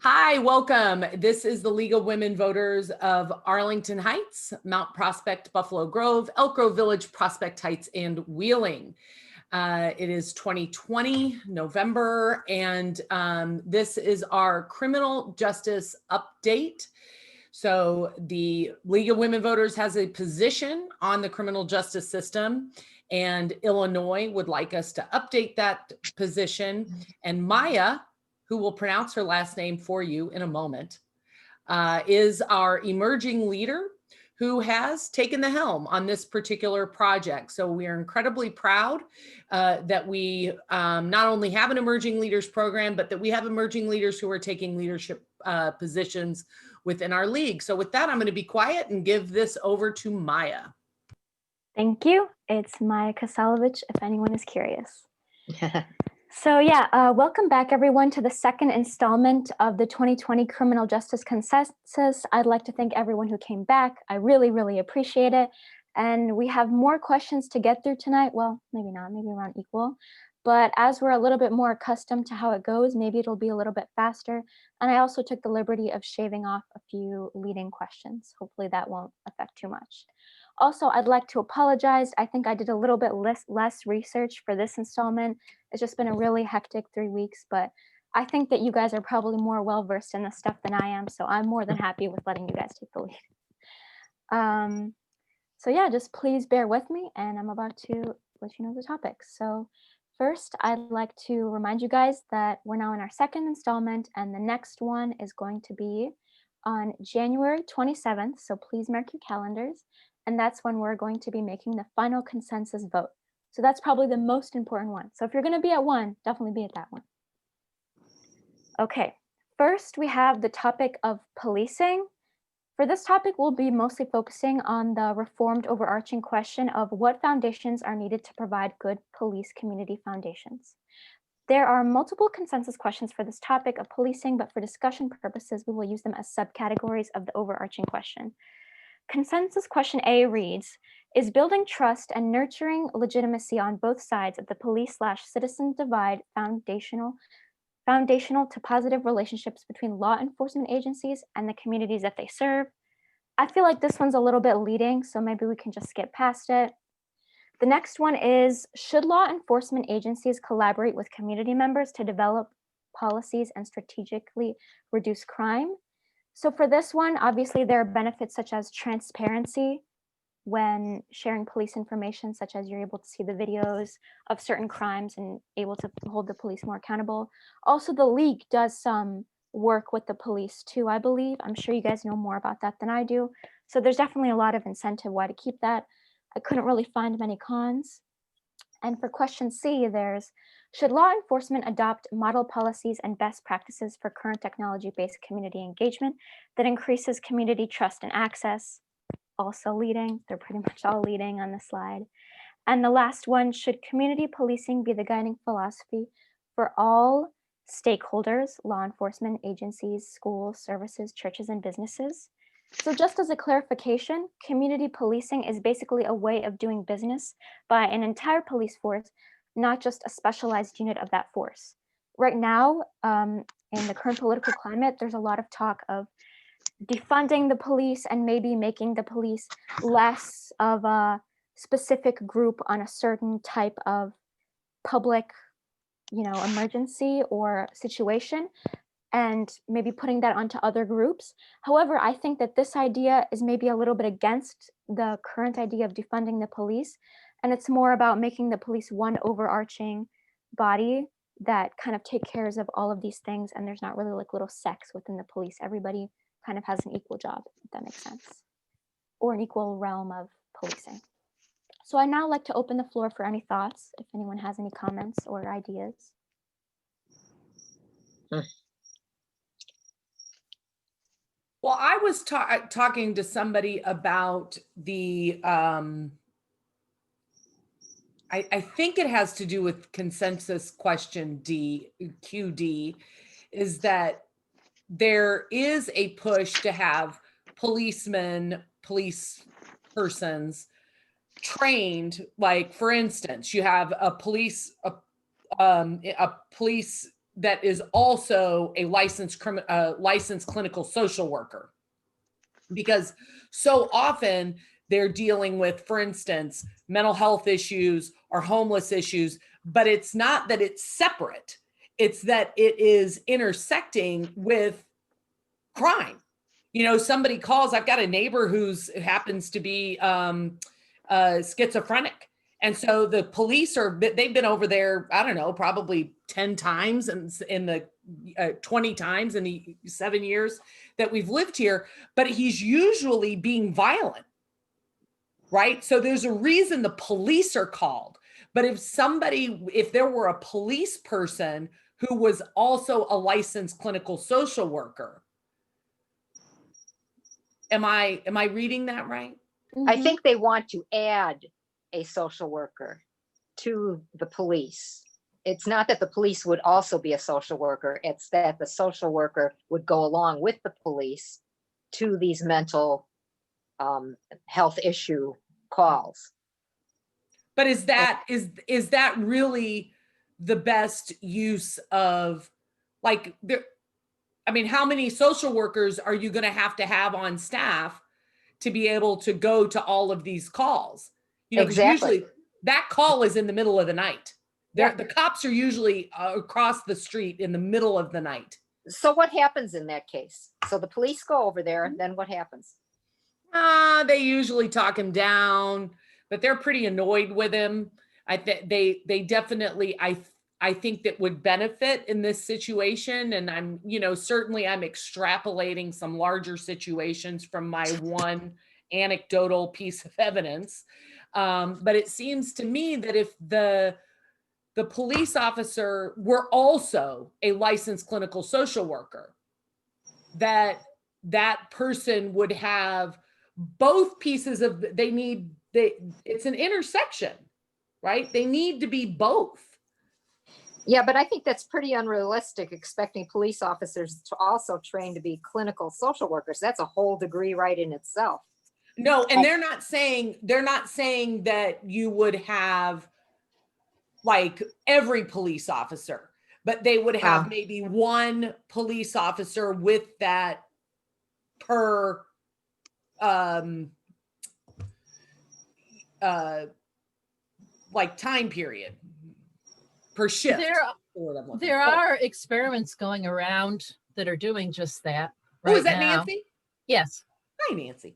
Hi, welcome. This is the League of Women Voters of Arlington Heights, Mount Prospect, Buffalo Grove, Elk Grove Village, Prospect Heights, and Wheeling. It is 2020, November, and this is our criminal justice update. So the League of Women Voters has a position on the criminal justice system, and Illinois would like us to update that position. And Maya, who will pronounce her last name for you in a moment, is our emerging leader who has taken the helm on this particular project. So we are incredibly proud that we not only have an emerging leaders program, but that we have emerging leaders who are taking leadership positions within our league. So with that, I'm going to be quiet and give this over to Maya. Thank you. It's Maya Kasalovich, if anyone is curious. So yeah, welcome back everyone to the second installment of the 2020 Criminal Justice Consensus. I'd like to thank everyone who came back. I really, really appreciate it. And we have more questions to get through tonight. Well, maybe not, maybe around equal. But as we're a little bit more accustomed to how it goes, maybe it'll be a little bit faster. And I also took the liberty of shaving off a few leading questions. Hopefully that won't affect too much. Also, I'd like to apologize. I think I did a little bit less research for this installment. It's just been a really hectic 3 weeks, but I think that you guys are probably more well-versed in this stuff than I am, so I'm more than happy with letting you guys take the lead. So yeah, just please bear with me, and I'm about to let you know the topics. So first, I'd like to remind you guys that we're now in our second installment, and the next one is going to be on January 27th, so please mark your calendars. And that's when we're going to be making the final consensus vote. So that's probably the most important one. So if you're going to be at one, definitely be at that one. Okay, first we have the topic of policing. For this topic, we'll be mostly focusing on the reformed overarching question of what foundations are needed to provide good police community foundations. There are multiple consensus questions for this topic of policing, but for discussion purposes, we will use them as subcategories of the overarching question. Consensus question A reads, is building trust and nurturing legitimacy on both sides of the police/citizen divide foundational to positive relationships between law enforcement agencies and the communities that they serve? I feel like this one's a little bit leading, so maybe we can just skip past it. The next one is, should law enforcement agencies collaborate with community members to develop policies and strategically reduce crime? So for this one, obviously there are benefits such as transparency when sharing police information, such as you're able to see the videos of certain crimes and able to hold the police more accountable. Also, the league does some work with the police too, I believe. I'm sure you guys know more about that than I do. So there's definitely a lot of incentive why to keep that. I couldn't really find many cons. And for question C, there's, should law enforcement adopt model policies and best practices for current technology-based community engagement that increases community trust and access? Also leading, they're pretty much all leading on the slide. And the last one, should community policing be the guiding philosophy for all stakeholders, law enforcement agencies, schools, services, churches, and businesses? So just as a clarification, community policing is basically a way of doing business by an entire police force, not just a specialized unit of that force. Right now, in the current political climate, there's a lot of talk of defunding the police and maybe making the police less of a specific group on a certain type of public, emergency or situation, and maybe putting that onto other groups. However, I think that this idea is maybe a little bit against the current idea of defunding the police, and it's more about making the police one overarching body that kind of take care of all of these things, and there's not really like little sects within the police. Everybody kind of has an equal job, if that makes sense, or an equal realm of policing. So I'd now like to open the floor for any thoughts, if anyone has any comments or ideas. Well, I was talking to somebody about the, I think it has to do with consensus question D, QD, is that there is a push to have policemen, police persons trained. Like, for instance, you have a police that is also a licensed clinical social worker, because so often they're dealing with, for instance, mental health issues or homeless issues, but it's not that it's separate. It's that it is intersecting with crime. You know, somebody calls, I've got a neighbor who's happens to be schizophrenic. And so the police they've been over there, I don't know, probably 10 times in the 20 times in the 7 years that we've lived here, but he's usually being violent, right? So there's a reason the police are called. But if there were a police person who was also a licensed clinical social worker, am I reading that right? I think they want to add a social worker to the police. It's not that the police would also be a social worker. It's that the social worker would go along with the police to these mental health issue calls. But is that really the best use of, like, I mean, how many social workers are you going to have on staff to be able to go to all of these calls? You know, exactly. Usually that call is in the middle of the night. Yeah. The cops are usually across the street in the middle of the night. So what happens in that case? So the police go over there, then what happens? They usually talk him down, but they're pretty annoyed with him. They definitely, I think that would benefit in this situation. And I'm, certainly I'm extrapolating some larger situations from my one anecdotal piece of evidence. But it seems to me that if the police officer were also a licensed clinical social worker, that person would have both pieces of, it's an intersection, right? They need to be both. Yeah, but I think that's pretty unrealistic, expecting police officers to also train to be clinical social workers. That's a whole degree right in itself. No, and they're not saying that you would have like every police officer, but they would have maybe one police officer with that per like time period per shift. There are experiments going around that are doing just that right now. Is that Nancy? Yes. Hi, Nancy.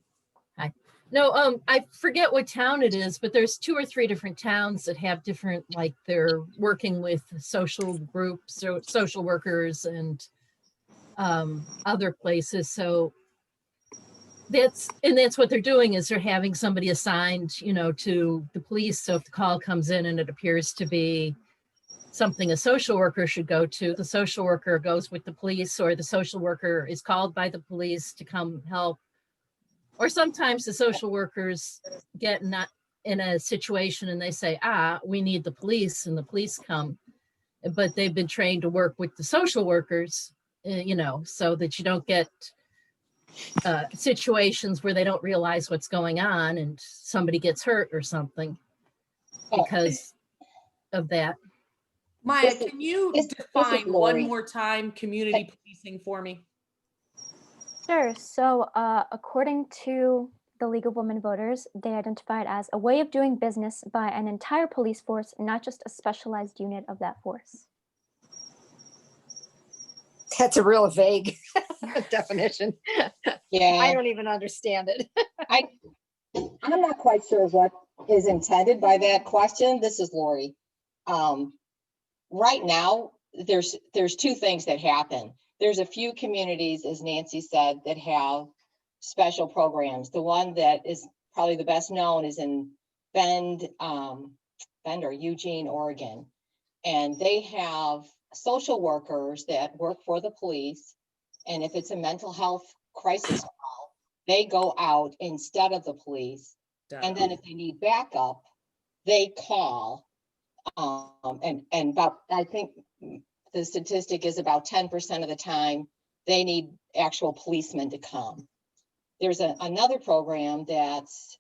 Hi. No, I forget what town it is, but there's 2 or 3 different towns that have different, like, they're working with social groups or social workers and other places. So that's what they're doing, is they're having somebody assigned, to the police. So if the call comes in and it appears to be something a social worker should go to, the social worker goes with the police, or the social worker is called by the police to come help. Or sometimes the social workers get not in a situation and they say, we need the police, and the police come, but they've been trained to work with the social workers, so that you don't get situations where they don't realize what's going on and somebody gets hurt or something because of that. Maya, can you define one more time community policing for me? Sure. So according to the League of Women Voters, they identify it as a way of doing business by an entire police force, not just a specialized unit of that force. That's a real vague definition. Yeah, I don't even understand it. I'm not quite sure what is intended by that question. This is Lori. Right now, there's 2 things that happen. There's a few communities, as Nancy said, that have special programs. The one that is probably the best known is in Bend or Eugene, Oregon. And they have social workers that work for the police. And if it's a mental health crisis call, they go out instead of the police. And then if they need backup, they call. And about, I think the statistic is about 10% of the time they need actual policemen to come. There's another program that's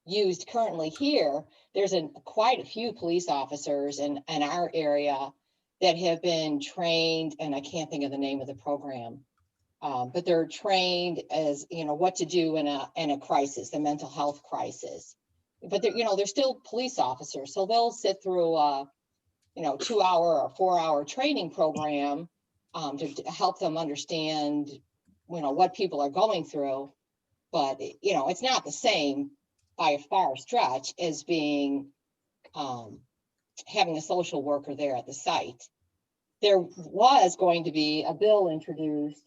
used currently here. There's quite a few police officers in our area that have been trained, and I can't think of the name of the program, but they're trained as, what to do in a crisis, a mental health crisis. But they're still police officers, so they'll sit through a 2-hour or 4-hour training program to help them understand, what people are going through. But it's not the same by a far stretch as being having a social worker there at the site. There was going to be a bill introduced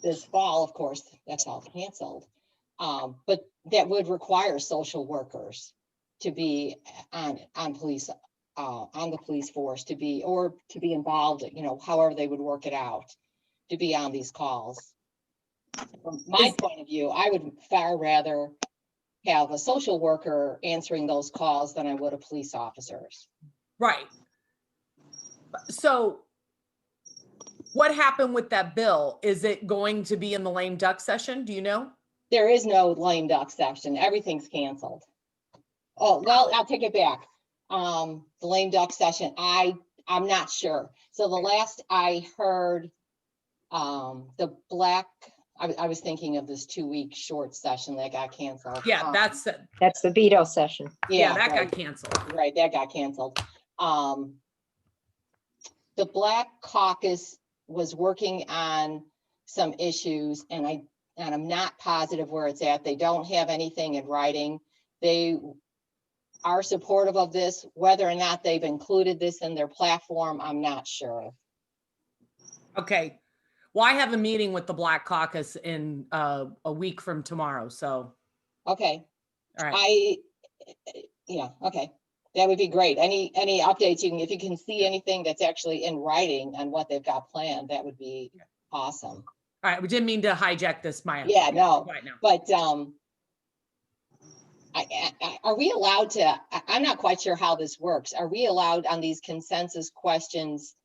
this fall, of course, that's all canceled, but that would require social workers to be on police, on the police force, to be involved, however they would work it out, to be on these calls. From my point of view, I would far rather have a social worker answering those calls than I would a police officers. Right. So what happened with that bill? Is it going to be in the lame duck session? Do you know? There is no lame duck session. Everything's canceled. Oh, well, I'll take it back. The lame duck session, I'm not sure. So the last I heard, the black, I was thinking of this 2-week short session that got canceled. Yeah, that's That's the veto session. yeah, that right. got canceled. Right, that got canceled. The Black Caucus was working on some issues, and I'm not positive where it's at. They don't have anything in writing. They are supportive of this. Whether or not they've included this in their platform, I'm not sure. Okay. Well, I have a meeting with the Black Caucus in a week from tomorrow. So, Okay. all right. Yeah, okay. That would be great. Any updates if you can see anything that's actually in writing on what they've got planned, that would be awesome. All right. We didn't mean to hijack this, Maya. Yeah, no, Right now. but are we allowed to, I'm not quite sure how this works. Are we allowed on these consensus questions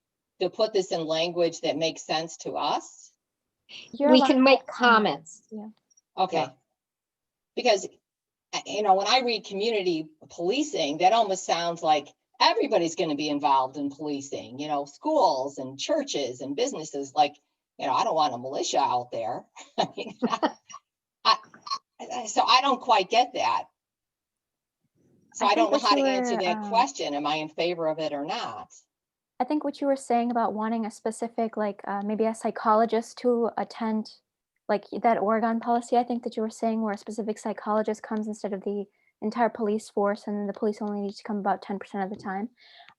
to put this in language that makes sense to us? We can make comments. Yeah. Okay. Yeah. Because, when I read community policing, that almost sounds like everybody's going to be involved in policing, schools and churches and businesses. Like, I don't want a militia out there. I mean, so I don't quite get that. So I don't know how to answer that question. Am I in favor of it or not? I think what you were saying about wanting a specific, like maybe a psychologist to attend, like that Oregon policy, I think that you were saying, where a specific psychologist comes instead of the entire police force, and the police only need to come about 10% of the time.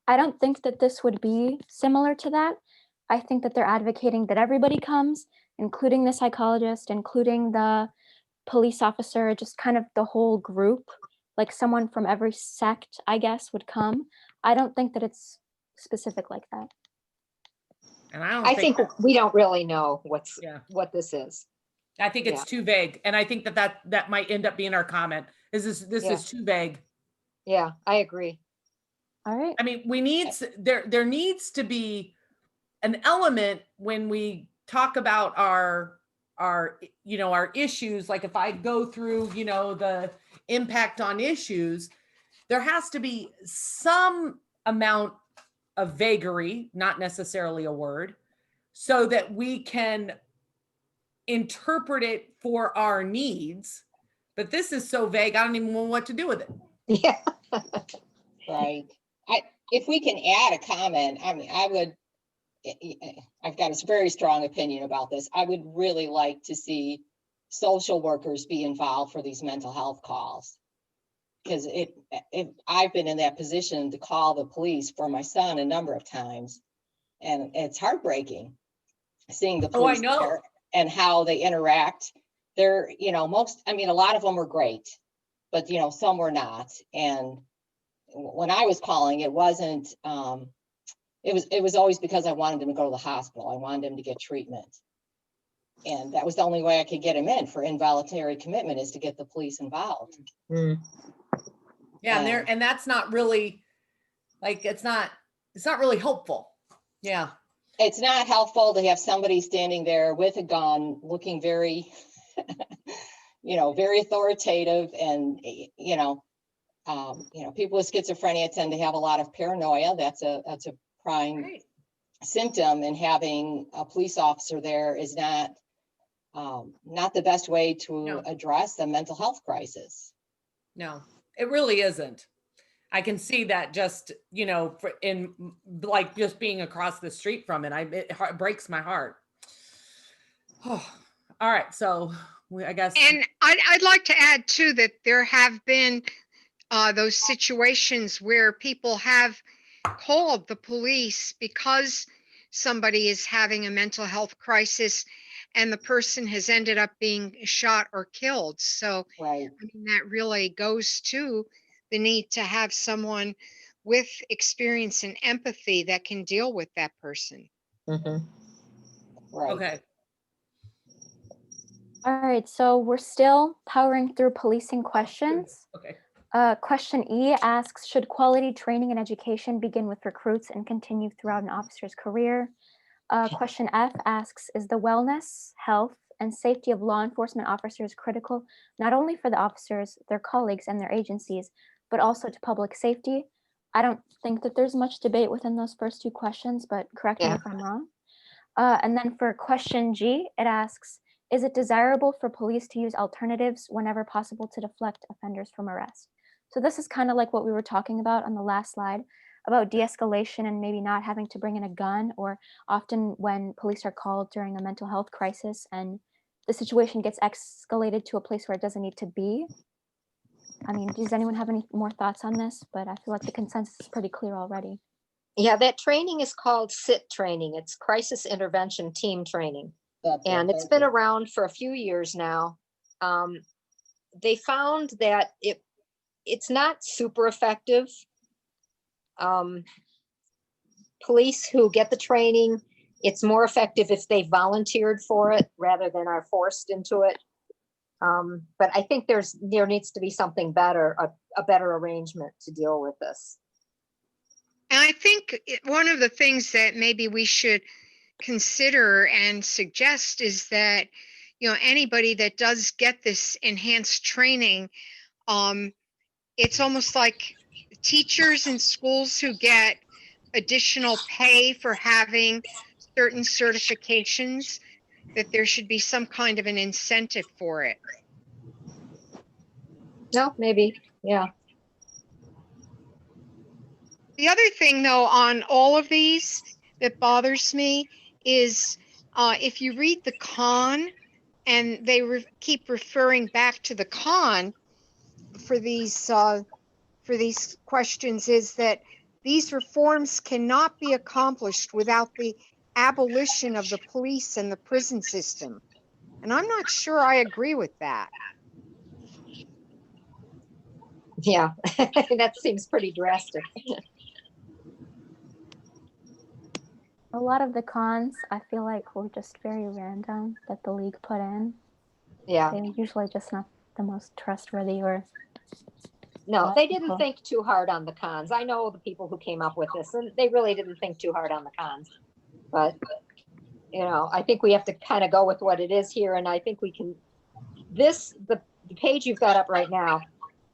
I don't think that this would be similar to that. I think that they're advocating that everybody comes, including the psychologist, including the police officer, just kind of the whole group, like someone from every sect, I guess, would come. I don't think that it's specific like that. And I don't I think we don't really know what this is. I think it's too vague. And I think that might end up being our comment. This is too vague. Yeah, I agree. All right. I mean, there needs to be an element when we talk about our issues. Like if I go through, the impact on issues, there has to be some amount of vagary, not necessarily a word, so that we can interpret it for our needs. But this is so vague, I don't even know what to do with it. Yeah. Right. If we can add a comment, I mean, I've got a very strong opinion about this. I would really like to see social workers be involved for these mental health calls. Because I've been in that position to call the police for my son a number of times, and it's heartbreaking seeing the police there and how they interact. They're, a lot of them were great, but some were not. And when I was calling, it wasn't, it was always because I wanted him to go to the hospital. I wanted him to get treatment. And that was the only way I could get him in for involuntary commitment, is to get the police involved. Mm. Yeah, and that's not really, like, it's not really helpful. Yeah. It's not helpful to have somebody standing there with a gun looking very, very authoritative, and, people with schizophrenia tend to have a lot of paranoia. That's a prime symptom, and having a police officer there is not the best way to No. address a mental health crisis. No, it really isn't. I can see that just, in like just being across the street from it, it breaks my heart. Oh, all right. So I guess. And I'd like to add too, that there have been those situations where people have called the police because somebody is having a mental health crisis and the person has ended up being shot or killed. So Right. I mean, that really goes to the need to have someone with experience and empathy that can deal with that person. Mhm. Right. Okay. All right, so we're still powering through policing questions. Okay. Question E asks, should quality training and education begin with recruits and continue throughout an officer's career? Question F asks, is the wellness, health, and safety of law enforcement officers critical not only for the officers, their colleagues, and their agencies, but also to public safety? I don't think that there's much debate within those first two questions, but correct me Yeah. if I'm wrong. And then for question G, it asks, is it desirable for police to use alternatives whenever possible to deflect offenders from arrest? So this is kind of like what we were talking about on the last slide about de-escalation and maybe not having to bring in a gun, or often when police are called during a mental health crisis and the situation gets escalated to a place where it doesn't need to be. I mean, does anyone have any more thoughts on this? But I feel like the consensus is pretty clear already. Yeah, that training is called SIT training. It's Crisis Intervention Team Training. And it's been around for a few years now. They found that it's not super effective. Police who get the training, it's more effective if they volunteered for it rather than are forced into it. But I think there needs to be something better, a better arrangement to deal with this. And I think one of the things that maybe we should consider and suggest is that, anybody that does get this enhanced training, it's almost like teachers in schools who get additional pay for having certain certifications, that there should be some kind of an incentive for it. No, maybe, yeah. The other thing, though, on all of these that bothers me is if you read the con, and they keep referring back to the con for these questions, is that these reforms cannot be accomplished without the abolition of the police and the prison system. And I'm not sure I agree with that. Yeah, that seems pretty drastic. A lot of the cons, I feel like, were just very random that the league put in. Yeah. They're usually just not the most trustworthy or. No, they didn't think too hard on the cons. I know the people who came up with this, and they really didn't think too hard on the cons. But, I think we have to kind of go with what it is here. And I think we can, the page you've got up right now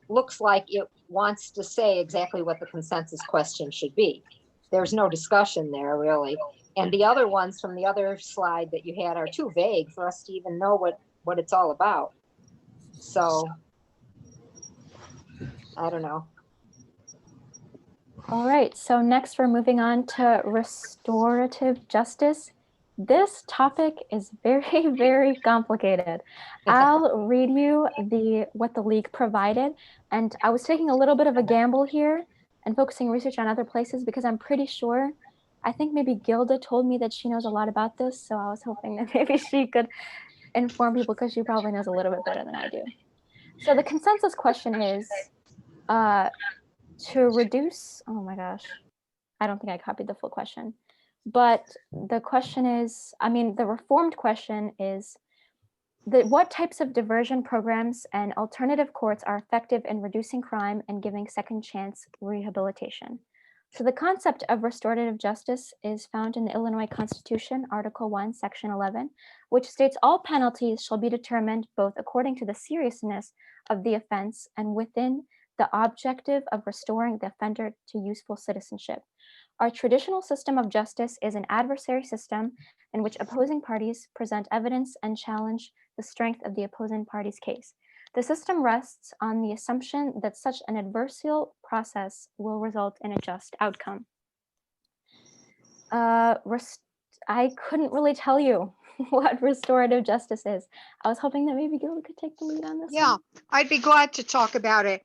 looks like it wants to say exactly what the consensus question should be. There's no discussion there, really. And the other ones from the other slide that you had are too vague for us to even know what it's all about. So, I don't know. All right, so next we're moving on to restorative justice. This topic is very, very complicated. I'll read you what the league provided, and I was taking a little bit of a gamble here and focusing research on other places because I'm pretty sure, I think maybe Gilda told me that she knows a lot about this, so I was hoping that maybe she could inform people because she probably knows a little bit better than I do. So the consensus question is, to reduce, oh my gosh, I don't think I copied the full question, but the question is, the reformed question is what types of diversion programs and alternative courts are effective in reducing crime and giving second chance rehabilitation? So the concept of restorative justice is found in the Illinois Constitution, Article 1, Section 11, which states all penalties shall be determined both according to the seriousness of the offense and within the objective of restoring the offender to useful citizenship. Our traditional system of justice is an adversary system in which opposing parties present evidence and challenge the strength of the opposing party's case. The system rests on the assumption that such an adversarial process will result in a just outcome. I couldn't really tell you what restorative justice is. I was hoping that maybe Gil could take the lead on this. Yeah, one. I'd be glad to talk about it.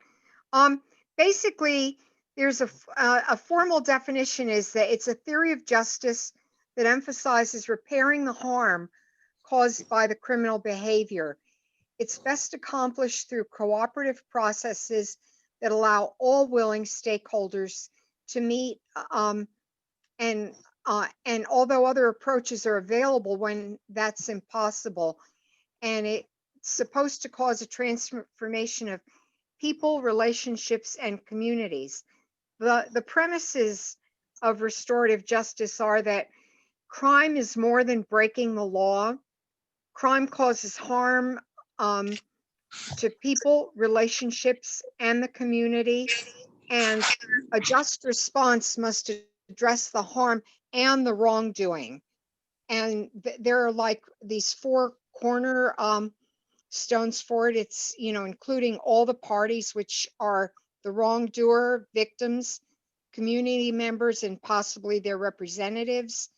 Basically, there's a formal definition is that it's a theory of justice that emphasizes repairing the harm caused by the criminal behavior. It's best accomplished through cooperative processes that allow all willing stakeholders to meet, and although other approaches are available when that's impossible, and it's supposed to cause a transformation of people, relationships, and communities. The premises of restorative justice are that crime is more than breaking the law. Crime causes harm to people, relationships, and the community, and a just response must address the harm and the wrongdoing. And there are like these four corner stones for it. It's, including all the parties, which are the wrongdoer, victims, community members, and possibly their representatives,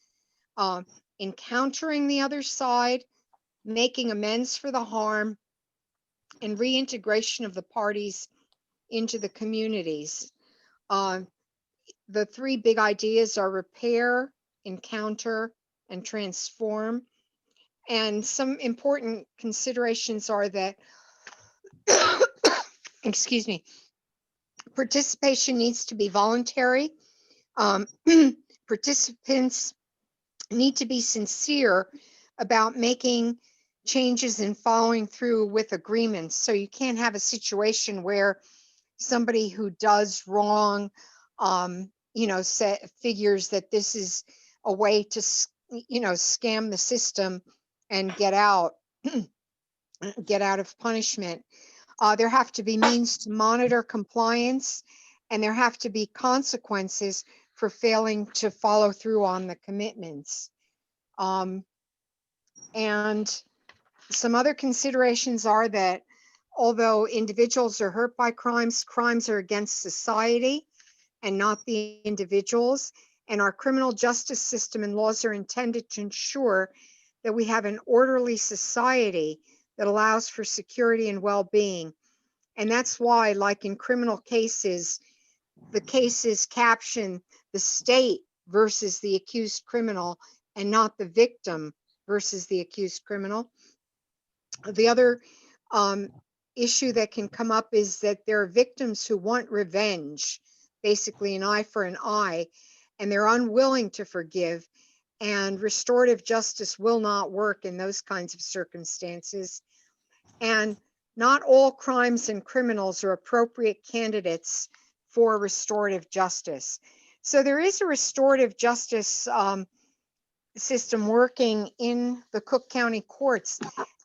encountering the other side, making amends for the harm, and reintegration of the parties into the communities. The three big ideas are repair, encounter, and transform. And some important considerations are that, excuse me, participation needs to be voluntary. Participants need to be sincere about making changes and following through with agreements. So you can't have a situation where somebody who does wrong, figures that this is a way to, scam the system and get out of punishment. There have to be means to monitor compliance, and there have to be consequences for failing to follow through on the commitments. And some other considerations are that although individuals are hurt by crimes, crimes are against society and not the individuals. And our criminal justice system and laws are intended to ensure that we have an orderly society that allows for security and well-being. And that's why, like in criminal cases, the cases caption the state versus the accused criminal and not the victim versus the accused criminal. The other issue that can come up is that there are victims who want revenge, basically an eye for an eye, and they're unwilling to forgive. And restorative justice will not work in those kinds of circumstances. And not all crimes and criminals are appropriate candidates for restorative justice. So there is a restorative justice system working in the Cook County courts.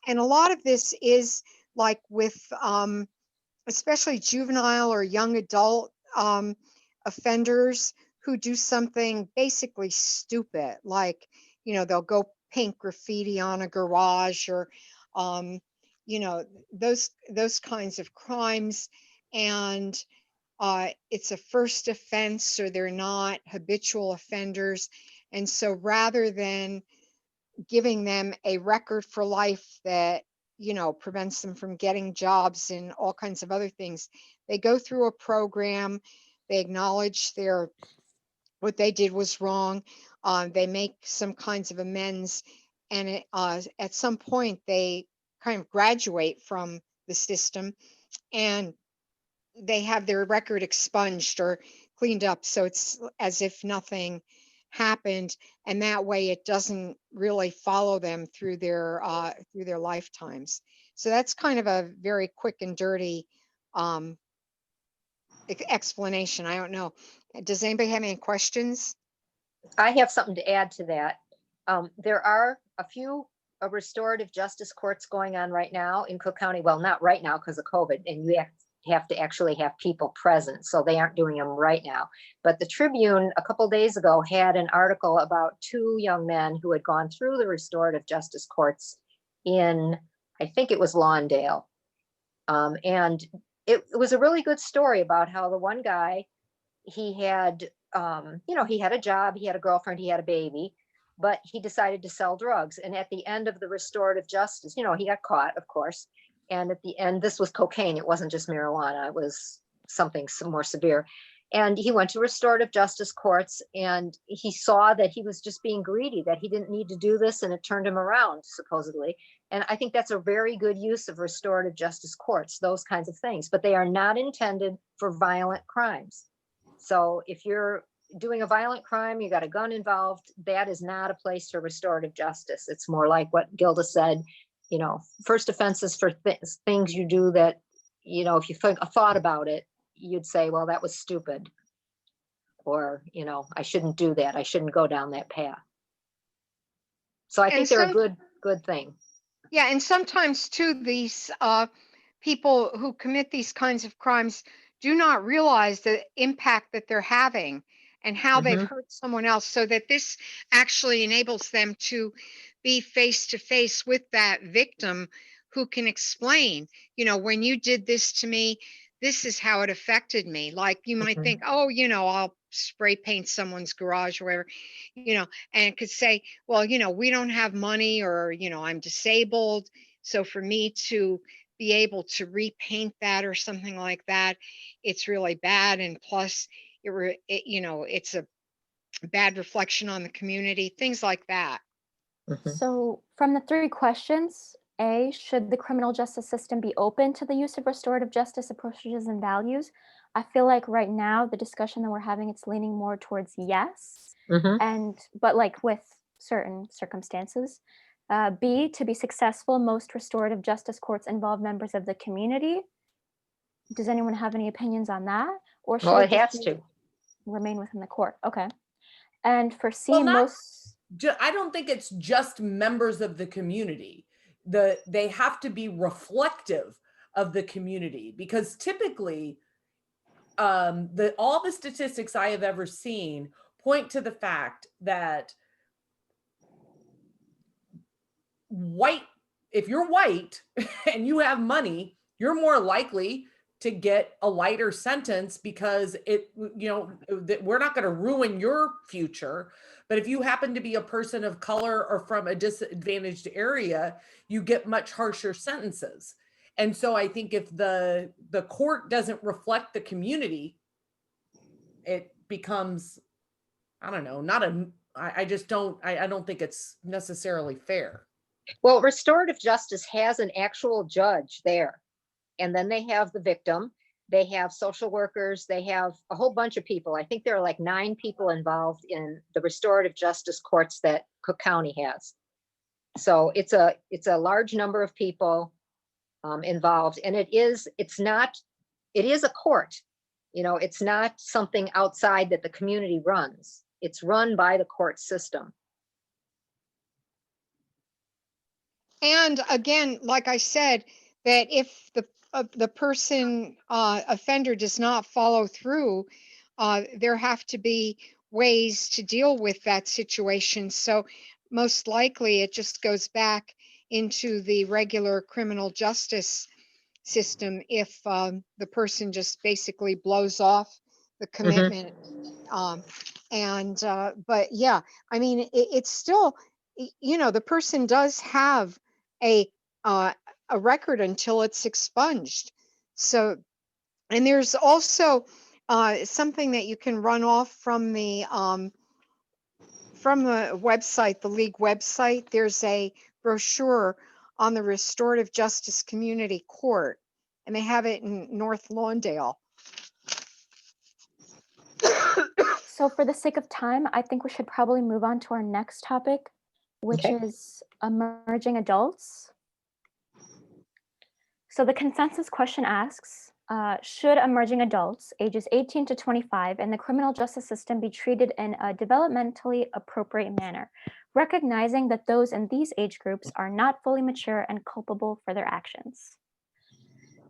And a lot of this is like with especially juvenile or young adult offenders who do something basically stupid, like, they'll go paint graffiti on a garage or, those kinds of crimes. And it's a first offense, or they're not habitual offenders. And so rather than giving them a record for life that, prevents them from getting jobs and all kinds of other things, they go through a program, they acknowledge what they did was wrong, they make some kinds of amends, and at some point they kind of graduate from the system and they have their record expunged or cleaned up, so it's as if nothing happened, and that way it doesn't really follow them through their lifetimes. So that's kind of a very quick and dirty explanation. I don't know. Does anybody have any questions? I have something to add to that. There are a few restorative justice courts going on right now in Cook County. Well, not right now because of COVID, and you have to actually have people present, so they aren't doing them right now. But the Tribune a couple days ago had an article about 2 young men who had gone through the restorative justice courts in, I think it was Lawndale. And it was a really good story about how the one guy, he had, he had a job, he had a girlfriend, he had a baby, but he decided to sell drugs. And at the end of the restorative justice, he got caught, of course. And at the end, this was cocaine. It wasn't just marijuana. It was something more severe. And he went to restorative justice courts, and he saw that he was just being greedy, that he didn't need to do this, and it turned him around, supposedly. And I think that's a very good use of restorative justice courts, those kinds of things, but they are not intended for violent crimes. So if you're doing a violent crime, you got a gun involved, that is not a place for restorative justice. It's more like what Gilda said, first offenses for things you do that, if you thought about it, you'd say, well, that was stupid. Or, I shouldn't do that. I shouldn't go down that path. So I think they're a good thing. Yeah, and sometimes too, these people who commit these kinds of crimes do not realize the impact that they're having and how they've hurt someone else, so that this actually enables them to be face to face with that victim who can explain, when you did this to me, this is how it affected me. Like you might think, oh, I'll spray paint someone's garage or whatever, and could say, well, we don't have money, or, I'm disabled. So for me to be able to repaint that or something like that, it's really bad. And plus it's a bad reflection on the community, things like that. So from the 3 questions, A, should the criminal justice system be open to the use of restorative justice approaches and values? I feel like right now, the discussion that we're having, it's leaning more towards yes, but like with certain circumstances. B, to be successful, most restorative justice courts involve members of the community. Does anyone have any opinions on that? Or should it has to remain within the court? Okay. And for C, I don't think it's just members of the community. They have to be reflective of the community, because typically all the statistics I have ever seen point to the fact that if you're white and you have money, you're more likely to get a lighter sentence, because we're not going to ruin your future. But if you happen to be a person of color or from a disadvantaged area, you get much harsher sentences. And so I think if the court doesn't reflect the community, it becomes, I don't know, I don't think it's necessarily fair. Well, restorative justice has an actual judge there. And then they have the victim, they have social workers, they have a whole bunch of people. I think there are like 9 people involved in the restorative justice courts that Cook County has. So it's a large number of people involved, and it is a court. It's not something outside that the community runs. It's run by the court system. And again, like I said, that if the person offender does not follow through, there have to be ways to deal with that situation. So most likely it just goes back into the regular criminal justice system if the person just basically blows off the commitment. But yeah, I mean, it's still, the person does have a record until it's expunged. So, and there's also something that you can run off from the website, the league website. There's a brochure on the Restorative Justice Community Court, and they have it in North Lawndale. So for the sake of time, I think we should probably move on to our next topic, which is emerging adults. So the consensus question asks, should emerging adults ages 18 to 25 in the criminal justice system be treated in a developmentally appropriate manner, recognizing that those in these age groups are not fully mature and culpable for their actions?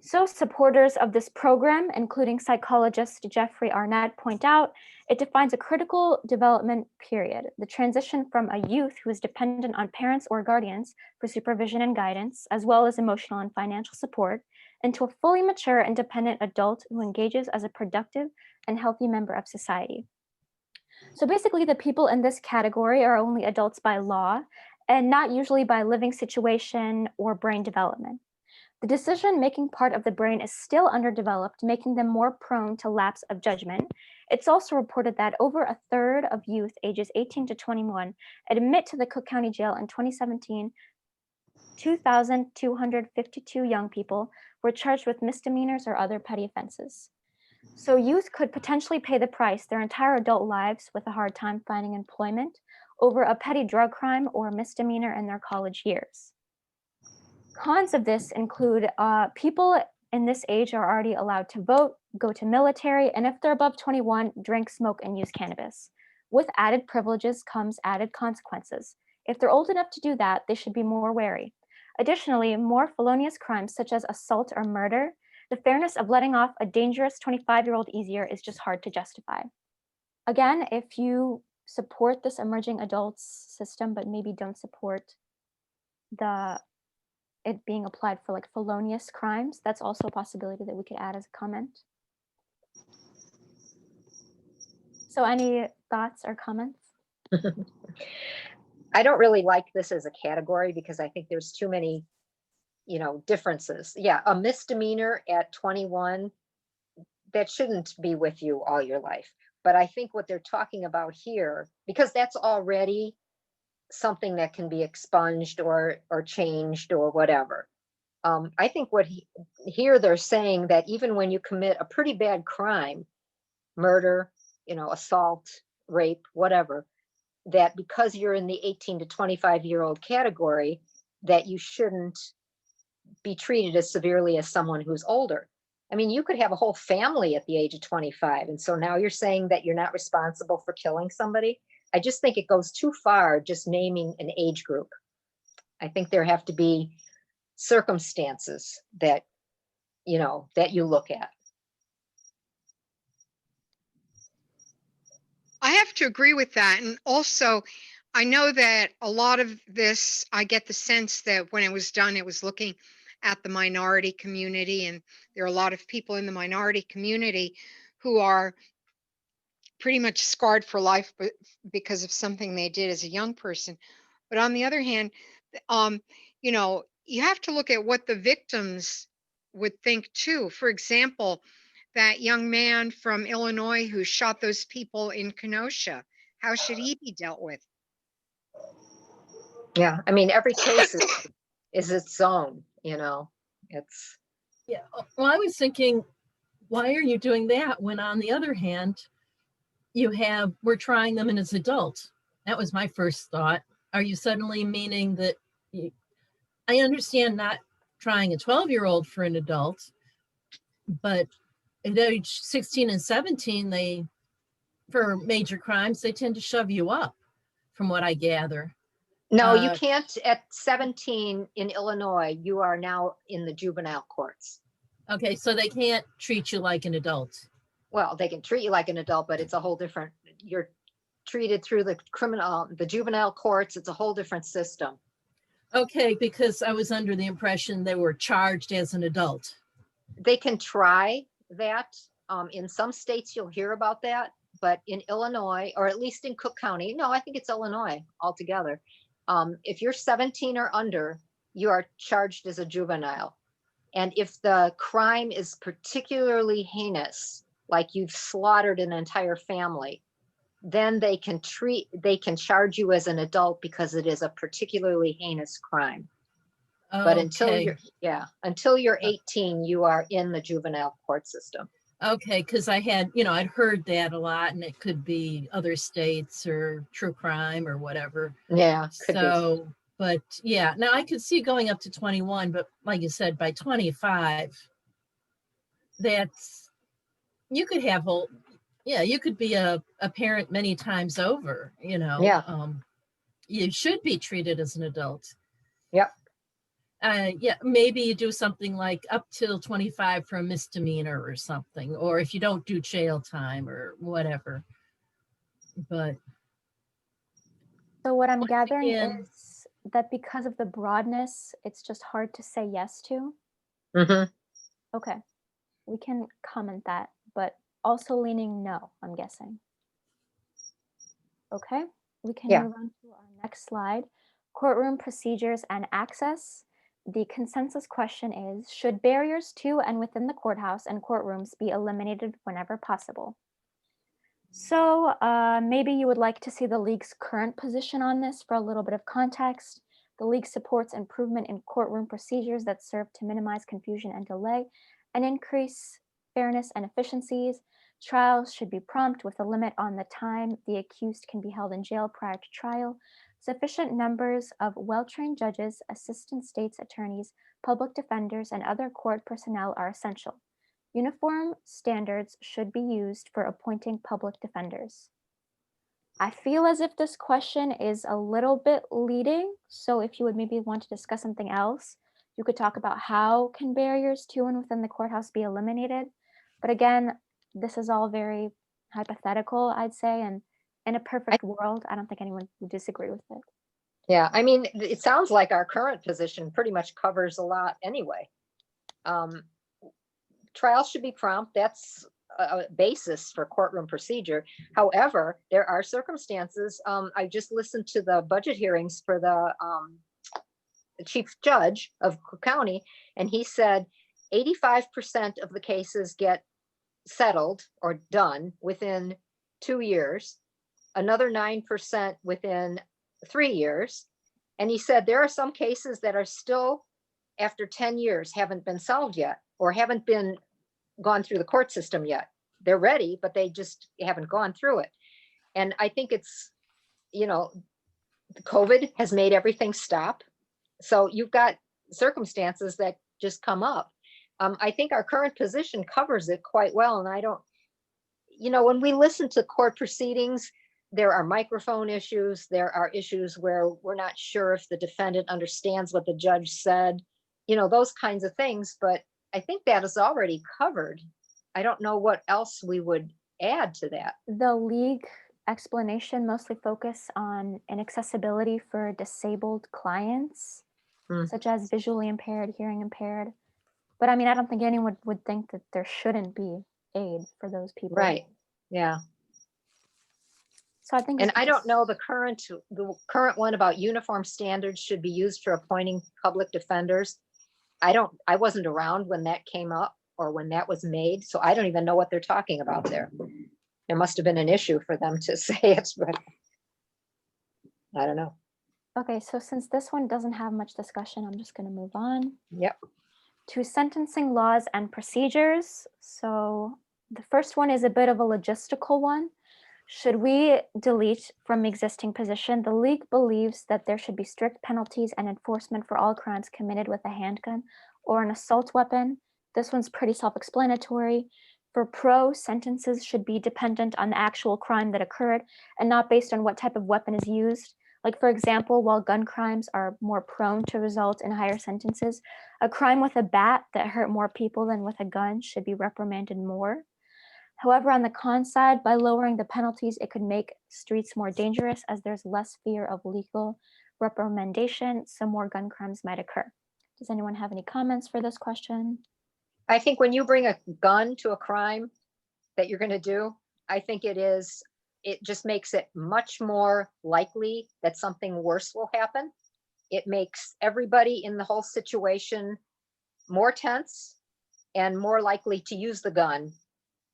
So supporters of this program, including psychologist Jeffrey Arnett, point out it defines a critical development period, the transition from a youth who is dependent on parents or guardians for supervision and guidance, as well as emotional and financial support, into a fully mature, independent adult who engages as a productive and healthy member of society. So basically, the people in this category are only adults by law and not usually by living situation or brain development. The decision-making part of the brain is still underdeveloped, making them more prone to lapse of judgment. It's also reported that over a third of youth ages 18 to 21 admit to the Cook County Jail in 2017. 2,252 young people were charged with misdemeanors or other petty offenses. So youth could potentially pay the price their entire adult lives with a hard time finding employment over a petty drug crime or misdemeanor in their college years. Cons of this include people in this age are already allowed to vote, go to military, and if they're above 21, drink, smoke, and use cannabis. With added privileges comes added consequences. If they're old enough to do that, they should be more wary. Additionally, more felonious crimes such as assault or murder, the fairness of letting off a dangerous 25-year-old easier is just hard to justify. Again, if you support this emerging adults system, but maybe don't support it being applied for like felonious crimes, that's also a possibility that we could add as a comment. So any thoughts or comments? I don't really like this as a category because I think there's too many, differences. Yeah, a misdemeanor at 21, that shouldn't be with you all your life. But I think what they're talking about here, because that's already something that can be expunged or changed or whatever. I think here they're saying that even when you commit a pretty bad crime, murder, assault, rape, whatever, that because you're in the 18 to 25-year-old category, that you shouldn't be treated as severely as someone who's older. I mean, you could have a whole family at the age of 25. And so now you're saying that you're not responsible for killing somebody. I just think it goes too far just naming an age group. I think there have to be circumstances that you look at. I have to agree with that. And also, I know that a lot of this, I get the sense that when it was done, it was looking at the minority community. And there are a lot of people in the minority community who are pretty much scarred for life because of something they did as a young person. But on the other hand, you have to look at what the victims would think too. For example, that young man from Illinois who shot those people in Kenosha, how should he be dealt with? Yeah, I mean, every case is its own, it's. Yeah, well, I was thinking, why are you doing that when on the other hand, we're trying them in as adults? That was my first thought. Are you suddenly meaning that I understand not trying a 12-year-old for an adult, but at age 16 and 17, for major crimes, they tend to shove you up, from what I gather. No, you can't. At 17 in Illinois, you are now in the juvenile courts. Okay, so they can't treat you like an adult. Well, they can treat you like an adult, but it's a whole different, you're treated through the juvenile courts. It's a whole different system. Okay, because I was under the impression they were charged as an adult. They can try that. In some states, you'll hear about that, but in Illinois, or at least in Cook County, no, I think it's Illinois altogether. If you're 17 or under, you are charged as a juvenile. And if the crime is particularly heinous, like you've slaughtered an entire family, then they can charge you as an adult because it is a particularly heinous crime. Okay. But until you're 18, you are in the juvenile court system. Okay, because I'd heard that a lot, and it could be other states or true crime or whatever. Yeah. Could be. But yeah, now I could see going up to 21, but like you said, by 25, you could have you could be a parent many times over, Yeah. You should be treated as an adult. Yep. Yeah, maybe you do something like up till 25 for a misdemeanor or something, or if you don't do jail time or whatever. But So what I'm once gathering again- is that because of the broadness, it's just hard to say yes to. Mhm. Okay, we can comment that, but also leaning no, I'm guessing. Okay, we can Yeah. move on to our next slide. Courtroom procedures and access. The consensus question is, should barriers to and within the courthouse and courtrooms be eliminated whenever possible? So maybe you would like to see the league's current position on this for a little bit of context. The league supports improvement in courtroom procedures that serve to minimize confusion and delay and increase fairness and efficiencies. Trials should be prompt with a limit on the time the accused can be held in jail prior to trial. Sufficient numbers of well-trained judges, assistant state's attorneys, public defenders, and other court personnel are essential. Uniform standards should be used for appointing public defenders. I feel as if this question is a little bit leading, so if you would maybe want to discuss something else, you could talk about how can barriers to and within the courthouse be eliminated. But again, this is all very hypothetical, I'd say, and in a perfect world, I don't think anyone would disagree with it. Yeah, I mean, it sounds like our current position pretty much covers a lot anyway. Trials should be prompt. That's a basis for courtroom procedure. However, there are circumstances. I just listened to the budget hearings for the chief judge of Cook County, and he said 85% of the cases get settled or done within 2 years, another 9% within 3 years. And he said there are some cases that are still, after 10 years, haven't been solved yet or haven't been gone through the court system yet. They're ready, but they just haven't gone through it. And I think it's, COVID has made everything stop. So you've got circumstances that just come up. I think our current position covers it quite well. And I don't, when we listen to court proceedings, there are microphone issues. There are issues where we're not sure if the defendant understands what the judge said, those kinds of things. But I think that is already covered. I don't know what else we would add to that. The league explanation mostly focus on inaccessibility for disabled clients, such as visually impaired, hearing impaired. But I mean, I don't think anyone would think that there shouldn't be aid for those people. Right. Yeah. So I think, and I don't know the current one about uniform standards should be used for appointing public defenders. I wasn't around when that came up or when that was made, so I don't even know what they're talking about there. There must have been an issue for them to say it, but I don't know. Okay, so since this one doesn't have much discussion, I'm just going to move on. Yep. To sentencing laws and procedures. So the first one is a bit of a logistical one. Should we delete from existing position? The league believes that there should be strict penalties and enforcement for all crimes committed with a handgun or an assault weapon. This one's pretty self-explanatory. For pro, sentences should be dependent on the actual crime that occurred and not based on what type of weapon is used. Like, for example, while gun crimes are more prone to result in higher sentences, a crime with a bat that hurt more people than with a gun should be reprimanded more. However, on the con side, by lowering the penalties, it could make streets more dangerous as there's less fear of legal reprimandation, so more gun crimes might occur. Does anyone have any comments for this question? I think when you bring a gun to a crime that you're going to do, I think it just makes it much more likely that something worse will happen. It makes everybody in the whole situation more tense and more likely to use the gun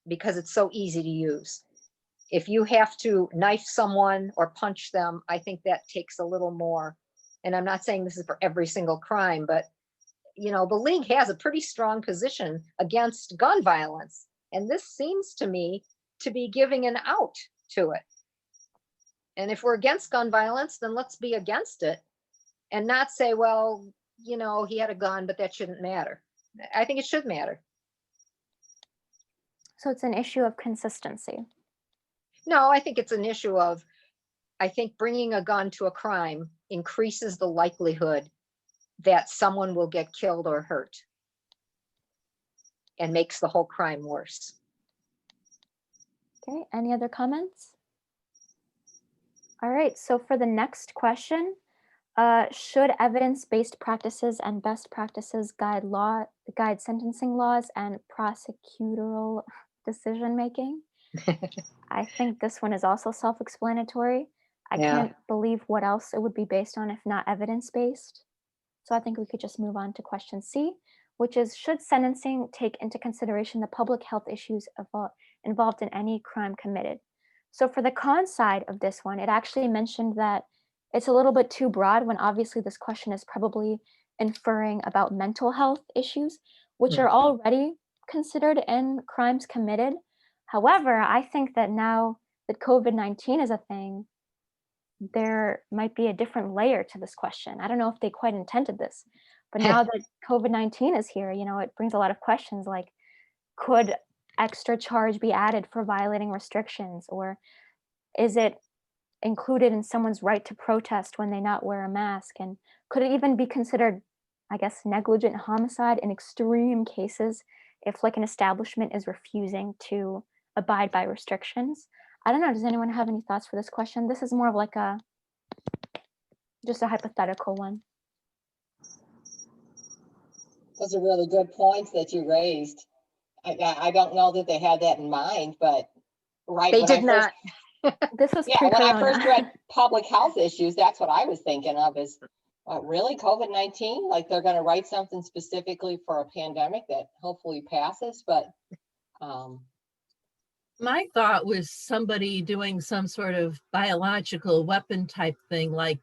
because it's so easy to use. If you have to knife someone or punch them, I think that takes a little more. And I'm not saying this is for every single crime, but the league has a pretty strong position against gun violence. And this seems to me to be giving an out to it. And if we're against gun violence, then let's be against it and not say, well, he had a gun, but that shouldn't matter. I think it should matter. So it's an issue of consistency. No, I think it's an issue of, I think bringing a gun to a crime increases the likelihood that someone will get killed or hurt and makes the whole crime worse. Okay, any other comments? All right, so for the next question, should evidence-based practices and best practices guide sentencing laws and prosecutorial decision-making? I think this one is also self-explanatory. I Yeah. can't believe what else it would be based on if not evidence-based. So I think we could just move on to question C, which is, should sentencing take into consideration the public health issues involved in any crime committed? So for the con side of this one, it actually mentioned that it's a little bit too broad when obviously this question is probably inferring about mental health issues, which are already considered in crimes committed. However, I think that now that COVID-19 is a thing, there might be a different layer to this question. I don't know if they quite intended this, but now that COVID-19 is here, you know, it brings a lot of questions like, could extra charge be added for violating restrictions? Or is it included in someone's right to protest when they not wear a mask? And could it even be considered, I guess, negligent homicide in extreme cases if like an establishment is refusing to abide by restrictions? I don't know. Does anyone have any thoughts for this question? This is more of like just a hypothetical one. Those are really good points that you raised. I don't know that they had that in mind, but right. They when did I first- not. This was Yeah, when I pre-corona. first read public health issues, that's what I was thinking of is, really COVID-19? Like they're going to write something specifically for a pandemic that hopefully passes, but My thought was somebody doing some sort of biological weapon type thing, like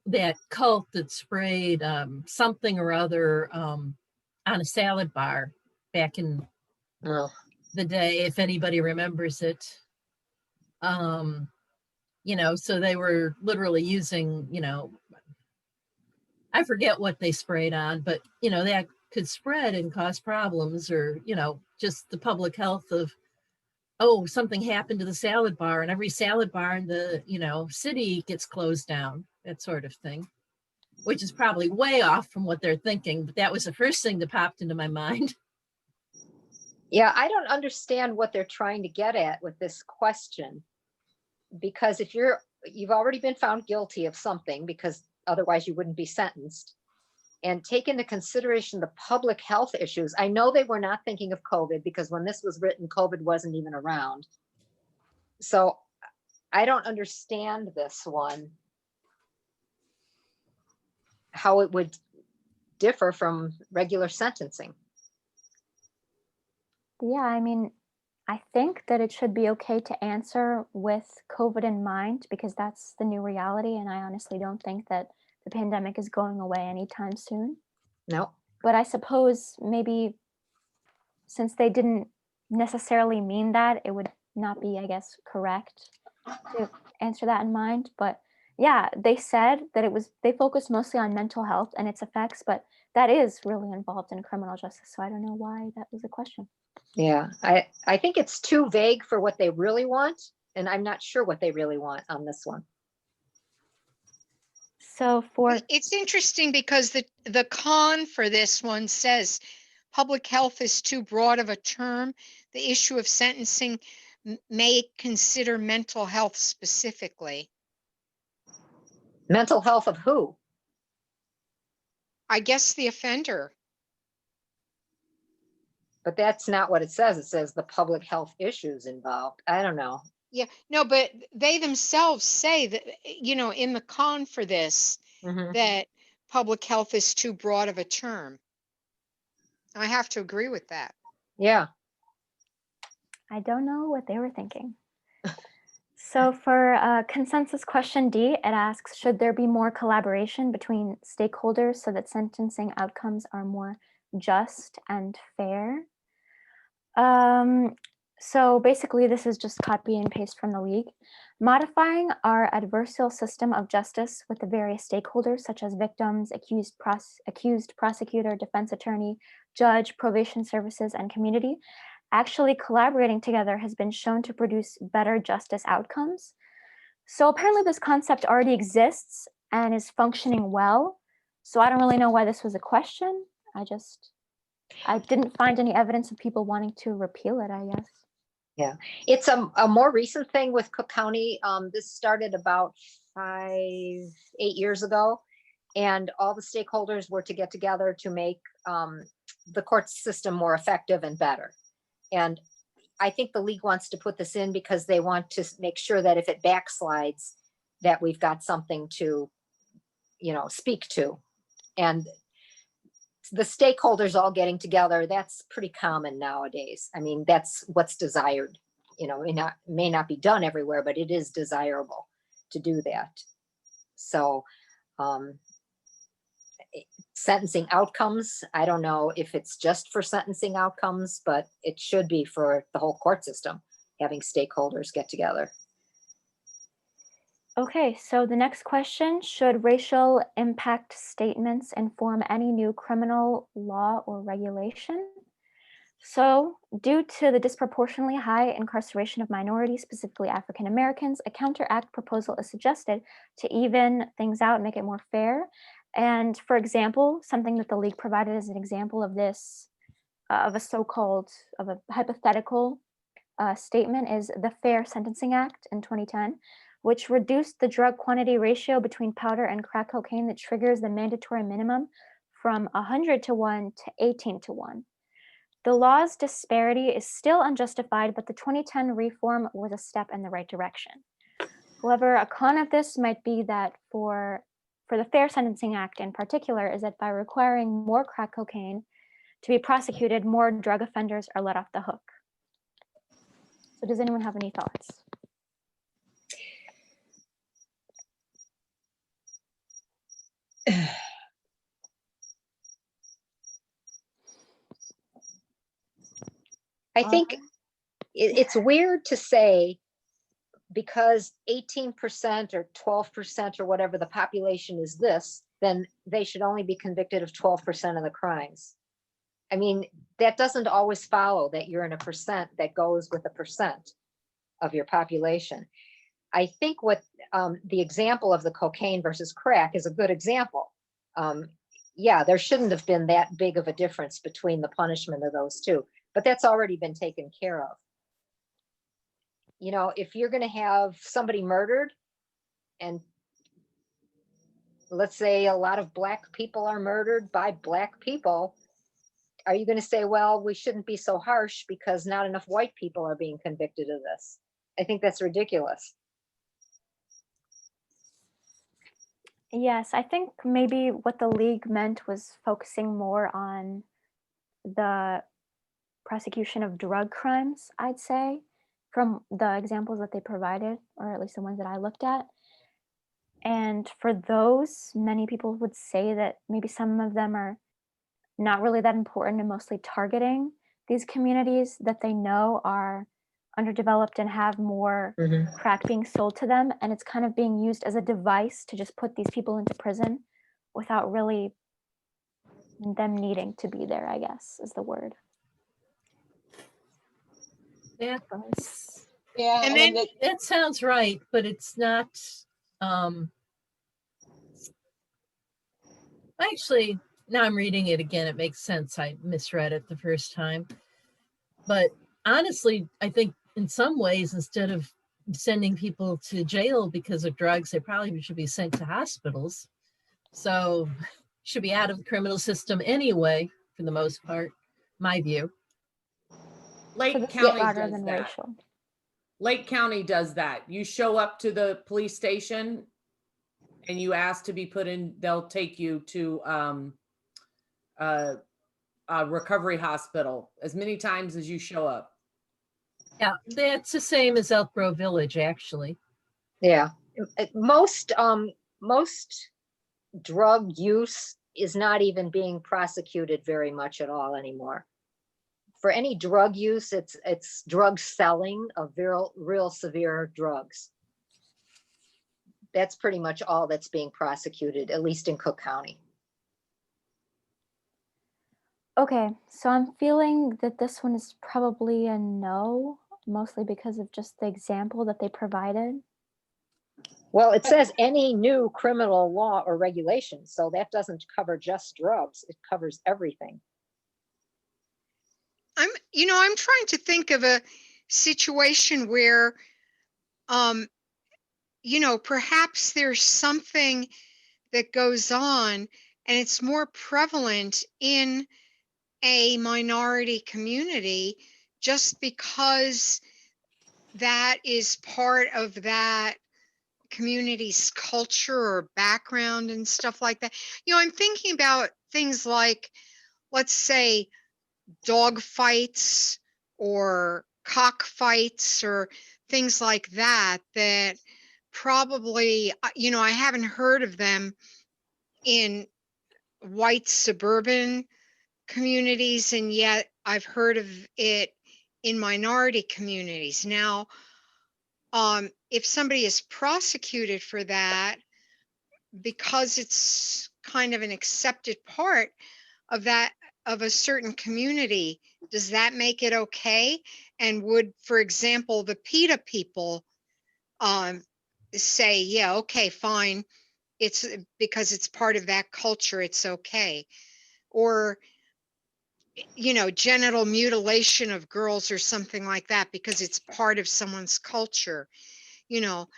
that cult that sprayed something or other on a salad bar back in No. the day, if anybody remembers it. You know, so they were literally using, you know, I forget what they sprayed on, but, you know, that could spread and cause problems, or, you know, just the public health of, oh, something happened to the salad bar and every salad bar in the, you know, city gets closed down, that sort of thing, which is probably way off from what they're thinking. But that was the first thing that popped into my mind. Yeah, I don't understand what they're trying to get at with this question. Because if you've already been found guilty of something, because otherwise you wouldn't be sentenced, and take into consideration the public health issues. I know they were not thinking of COVID because when this was written, COVID wasn't even around. So I don't understand this one, how it would differ from regular sentencing. Yeah, I mean, I think that it should be okay to answer with COVID in mind because that's the new reality. And I honestly don't think that the pandemic is going away anytime soon. No. But I suppose maybe since they didn't necessarily mean that, it would not be, I guess, correct to answer that in mind. But yeah, they said that they focused mostly on mental health and its effects, but that is really involved in criminal justice. So I don't know why that was a question. Yeah, I think it's too vague for what they really want, and I'm not sure what they really want on this one. So It's interesting because the con for this one says public health is too broad of a term. The issue of sentencing may consider mental health specifically. Mental health of who? I guess the offender. But that's not what it says. It says the public health issues involved. I don't know. Yeah, no, but they themselves say that, you know, in the con for this, that public health is too broad of a term. I have to agree with that. Yeah. I don't know what they were thinking. So for consensus question D, it asks, should there be more collaboration between stakeholders so that sentencing outcomes are more just and fair? So basically this is just copy and paste from the league. Modifying our adversarial system of justice with the various stakeholders such as victims, accused, prosecutor, defense attorney, judge, probation services, and community. Actually collaborating together has been shown to produce better justice outcomes. So apparently this concept already exists and is functioning well. So I don't really know why this was a question. I didn't find any evidence of people wanting to repeal it, I guess. Yeah, it's a more recent thing with Cook County. This started about 8 years ago, and all the stakeholders were to get together to make the court system more effective and better. And I think the league wants to put this in because they want to make sure that if it backslides, that we've got something to, speak to. And the stakeholders all getting together, that's pretty common nowadays. I mean, that's what's desired. It may not be done everywhere, but it is desirable to do that. So sentencing outcomes, I don't know if it's just for sentencing outcomes, but it should be for the whole court system, having stakeholders get together. Okay, so the next question, should racial impact statements inform any new criminal law or regulation? So, due to the disproportionately high incarceration of minorities, specifically African Americans, a counteract proposal is suggested to even things out, make it more fair. And for example, something that the league provided as an example of this, of a hypothetical statement is the Fair Sentencing Act in 2010, which reduced the drug quantity ratio between powder and crack cocaine that triggers the mandatory minimum from 100 to 1 to 18 to 1. The law's disparity is still unjustified, but the 2010 reform was a step in the right direction. However, a con of this might be that for the Fair Sentencing Act in particular is that by requiring more crack cocaine to be prosecuted, more drug offenders are let off the hook. So does anyone have any thoughts? I think it's weird to say because 18% or 12% or whatever the population is this, then they should only be convicted of 12% of the crimes. I mean, that doesn't always follow that you're in a percent that goes with a percent of your population. I think what the example of the cocaine versus crack is a good example. Yeah, there shouldn't have been that big of a difference between the punishment of those two, but that's already been taken care of. If you're going to have somebody murdered, and let's say a lot of Black people are murdered by Black people, are you going to say, well, we shouldn't be so harsh because not enough white people are being convicted of this? I think that's ridiculous. Yes, I think maybe what the league meant was focusing more on the prosecution of drug crimes, I'd say, from the examples that they provided, or at least the ones that I looked at. And for those, many people would say that maybe some of them are not really that important and mostly targeting these communities that they know are underdeveloped and have more crack being sold to them. And it's kind of being used as a device to just put these people into prison without really them needing to be there, I guess is the word. Yeah, Yeah, And I mean, then- that sounds right, but it's not, actually, now I'm reading it again, it makes sense. I misread it the first time. But honestly, I think in some ways, instead of sending people to jail because of drugs, they probably should be sent to hospitals. So should be out of the criminal system anyway, for the most part, my view. Lake County Rather does than that. racial. Lake County does that. You show up to the police station and you ask to be put in, they'll take you to a recovery hospital as many times as you show up. Yeah, that's the same as Elk Grove Village, actually. Yeah, most drug use is not even being prosecuted very much at all anymore. For any drug use, it's drug selling of real severe drugs. That's pretty much all that's being prosecuted, at least in Cook County. Okay, so I'm feeling that this one is probably a no, mostly because of just the example that they provided. Well, it says any new criminal law or regulation, so that doesn't cover just drugs. It covers everything. I'm trying to think of a situation where, perhaps there's something that goes on and it's more prevalent in a minority community just because that is part of that community's culture or background and stuff like that. I'm thinking about things like, let's say, dog fights or cockfights or things like that, that probably, I haven't heard of them in white suburban communities, and yet I've heard of it in minority communities. Now, if somebody is prosecuted for that, because it's kind of an accepted part of a certain community, does that make it okay? And would, for example, the PETA people say, yeah, okay, fine, it's because it's part of that culture, it's okay? Or genital mutilation of girls or something like that because it's part of someone's culture. I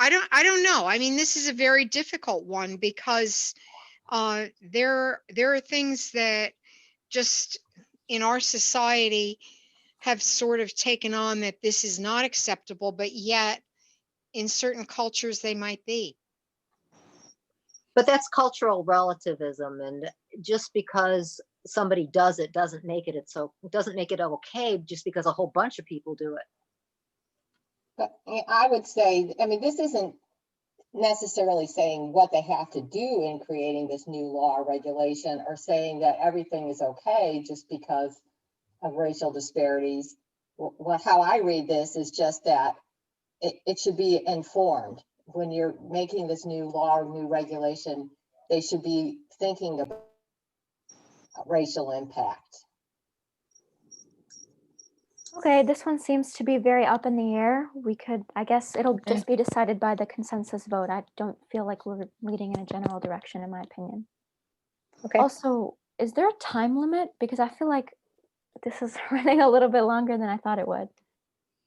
don't know. I mean, this is a very difficult one because there are things that just in our society have sort of taken on that this is not acceptable, but yet in certain cultures they might be. But that's cultural relativism, and just because somebody does it doesn't make it okay just because a whole bunch of people do it. But I would say, I mean, this isn't necessarily saying what they have to do in creating this new law or regulation, or saying that everything is okay just because of racial disparities. How I read this is just that it should be informed. When you're making this new law or new regulation, they should be thinking about racial impact. Okay, this one seems to be very up in the air. I guess it'll just be decided by the consensus vote. I don't feel like we're leading in a general direction, in my opinion. Okay. Also, is there a time limit? Because I feel like this is running a little bit longer than I thought it would.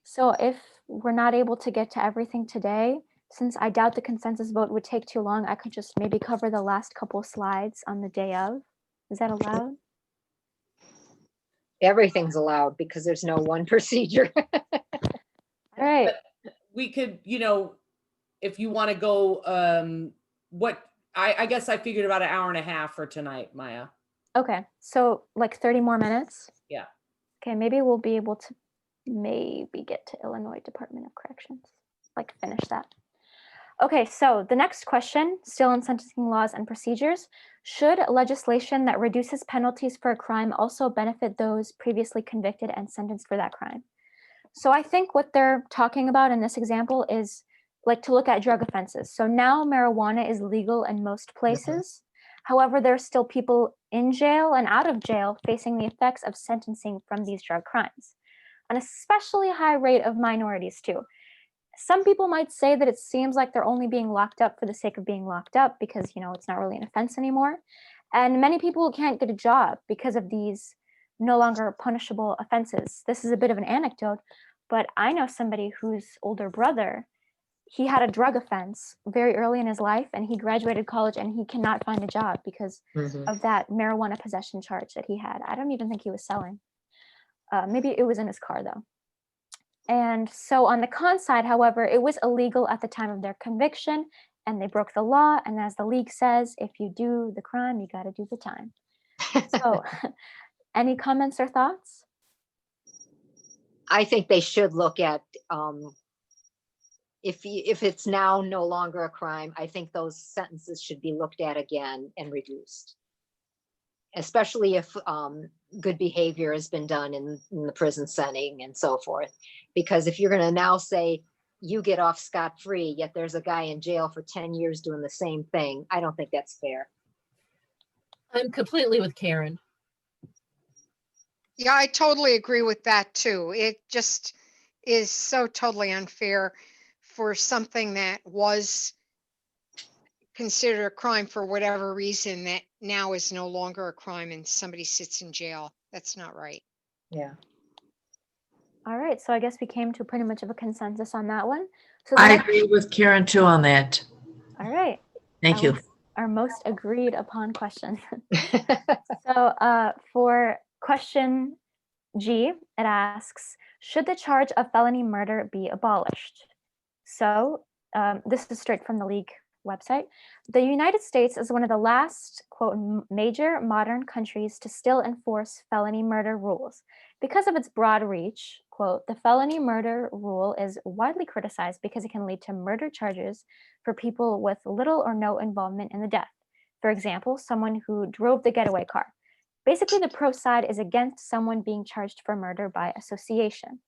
So if we're not able to get to everything today, since I doubt the consensus vote would take too long, I could just maybe cover the last couple slides on the day of. Is that allowed? Everything's allowed because there's no one procedure. All right. But we could, if you want to go, I guess I figured about an hour and a half for tonight, Maya. Okay, so like 30 more minutes? Yeah. Okay, maybe we'll be able to maybe get to Illinois Department of Corrections, like finish that. Okay, so the next question, still on sentencing laws and procedures. Should legislation that reduces penalties for a crime also benefit those previously convicted and sentenced for that crime? So I think what they're talking about in this example is like to look at drug offenses. So now marijuana is legal in most places. However, there's still people in jail and out of jail facing the effects of sentencing from these drug crimes. An especially high rate of minorities too. Some people might say that it seems like they're only being locked up for the sake of being locked up because, it's not really an offense anymore. And many people can't get a job because of these no longer punishable offenses. This is a bit of an anecdote, but I know somebody whose older brother, he had a drug offense very early in his life and he graduated college and he cannot find a job because of that marijuana possession charge that he had. I don't even think he was selling. Maybe it was in his car though. And so on the con side, however, it was illegal at the time of their conviction and they broke the law. And as the league says, if you do the crime, you got to do the time. So any comments or thoughts? I think they should look at, if it's now no longer a crime, I think those sentences should be looked at again and reduced. Especially if good behavior has been done in the prison setting and so forth. Because if you're going to now say you get off scot-free, yet there's a guy in jail for 10 years doing the same thing, I don't think that's fair. I'm completely with Karen. Yeah, I totally agree with that too. It just is so totally unfair for something that was considered a crime for whatever reason that now is no longer a crime and somebody sits in jail. That's not right. Yeah. All right, so I guess we came to pretty much of a consensus on that one. So the I next- agree with Karen too on that. all right. Thank That you. was our most agreed upon question. So for question G, it asks, should the charge of felony murder be abolished? So this is straight from the League website. The United States is one of the last, quote, major modern countries to still enforce felony murder rules. Because of its broad reach, quote, the felony murder rule is widely criticized because it can lead to murder charges for people with little or no involvement in the death. For example, someone who drove the getaway car. Basically, the pro side is against someone being charged for murder by association.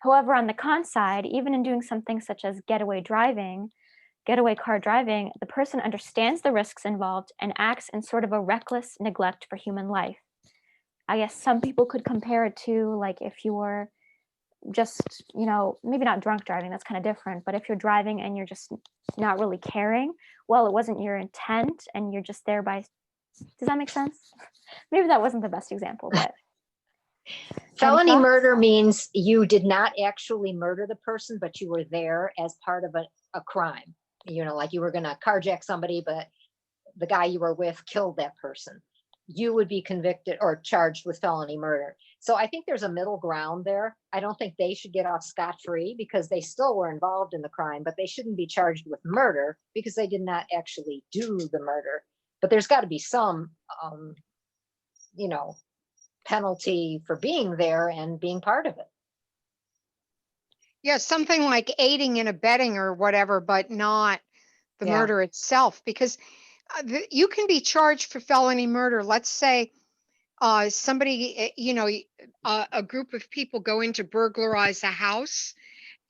However, on the con side, even in doing something such as getaway car driving, the person understands the risks involved and acts in sort of a reckless neglect for human life. I guess some people could compare it to like if you were just, maybe not drunk driving, that's kind of different, but if you're driving and you're just not really caring, well, it wasn't your intent and you're just there by, does that make sense? Maybe that wasn't the best example, but. Felony murder means you did not actually murder the person, but you were there as part of a crime. Like you were going to carjack somebody, but the guy you were with killed that person. You would be convicted or charged with felony murder. So I think there's a middle ground there. I don't think they should get off scot-free because they still were involved in the crime, but they shouldn't be charged with murder because they did not actually do the murder. But there's got to be some, penalty for being there and being part of it. Yeah, something like aiding and abetting or whatever, but not the Yeah. murder itself, because you can be charged for felony murder. Let's say somebody, a group of people go in to burglarize a house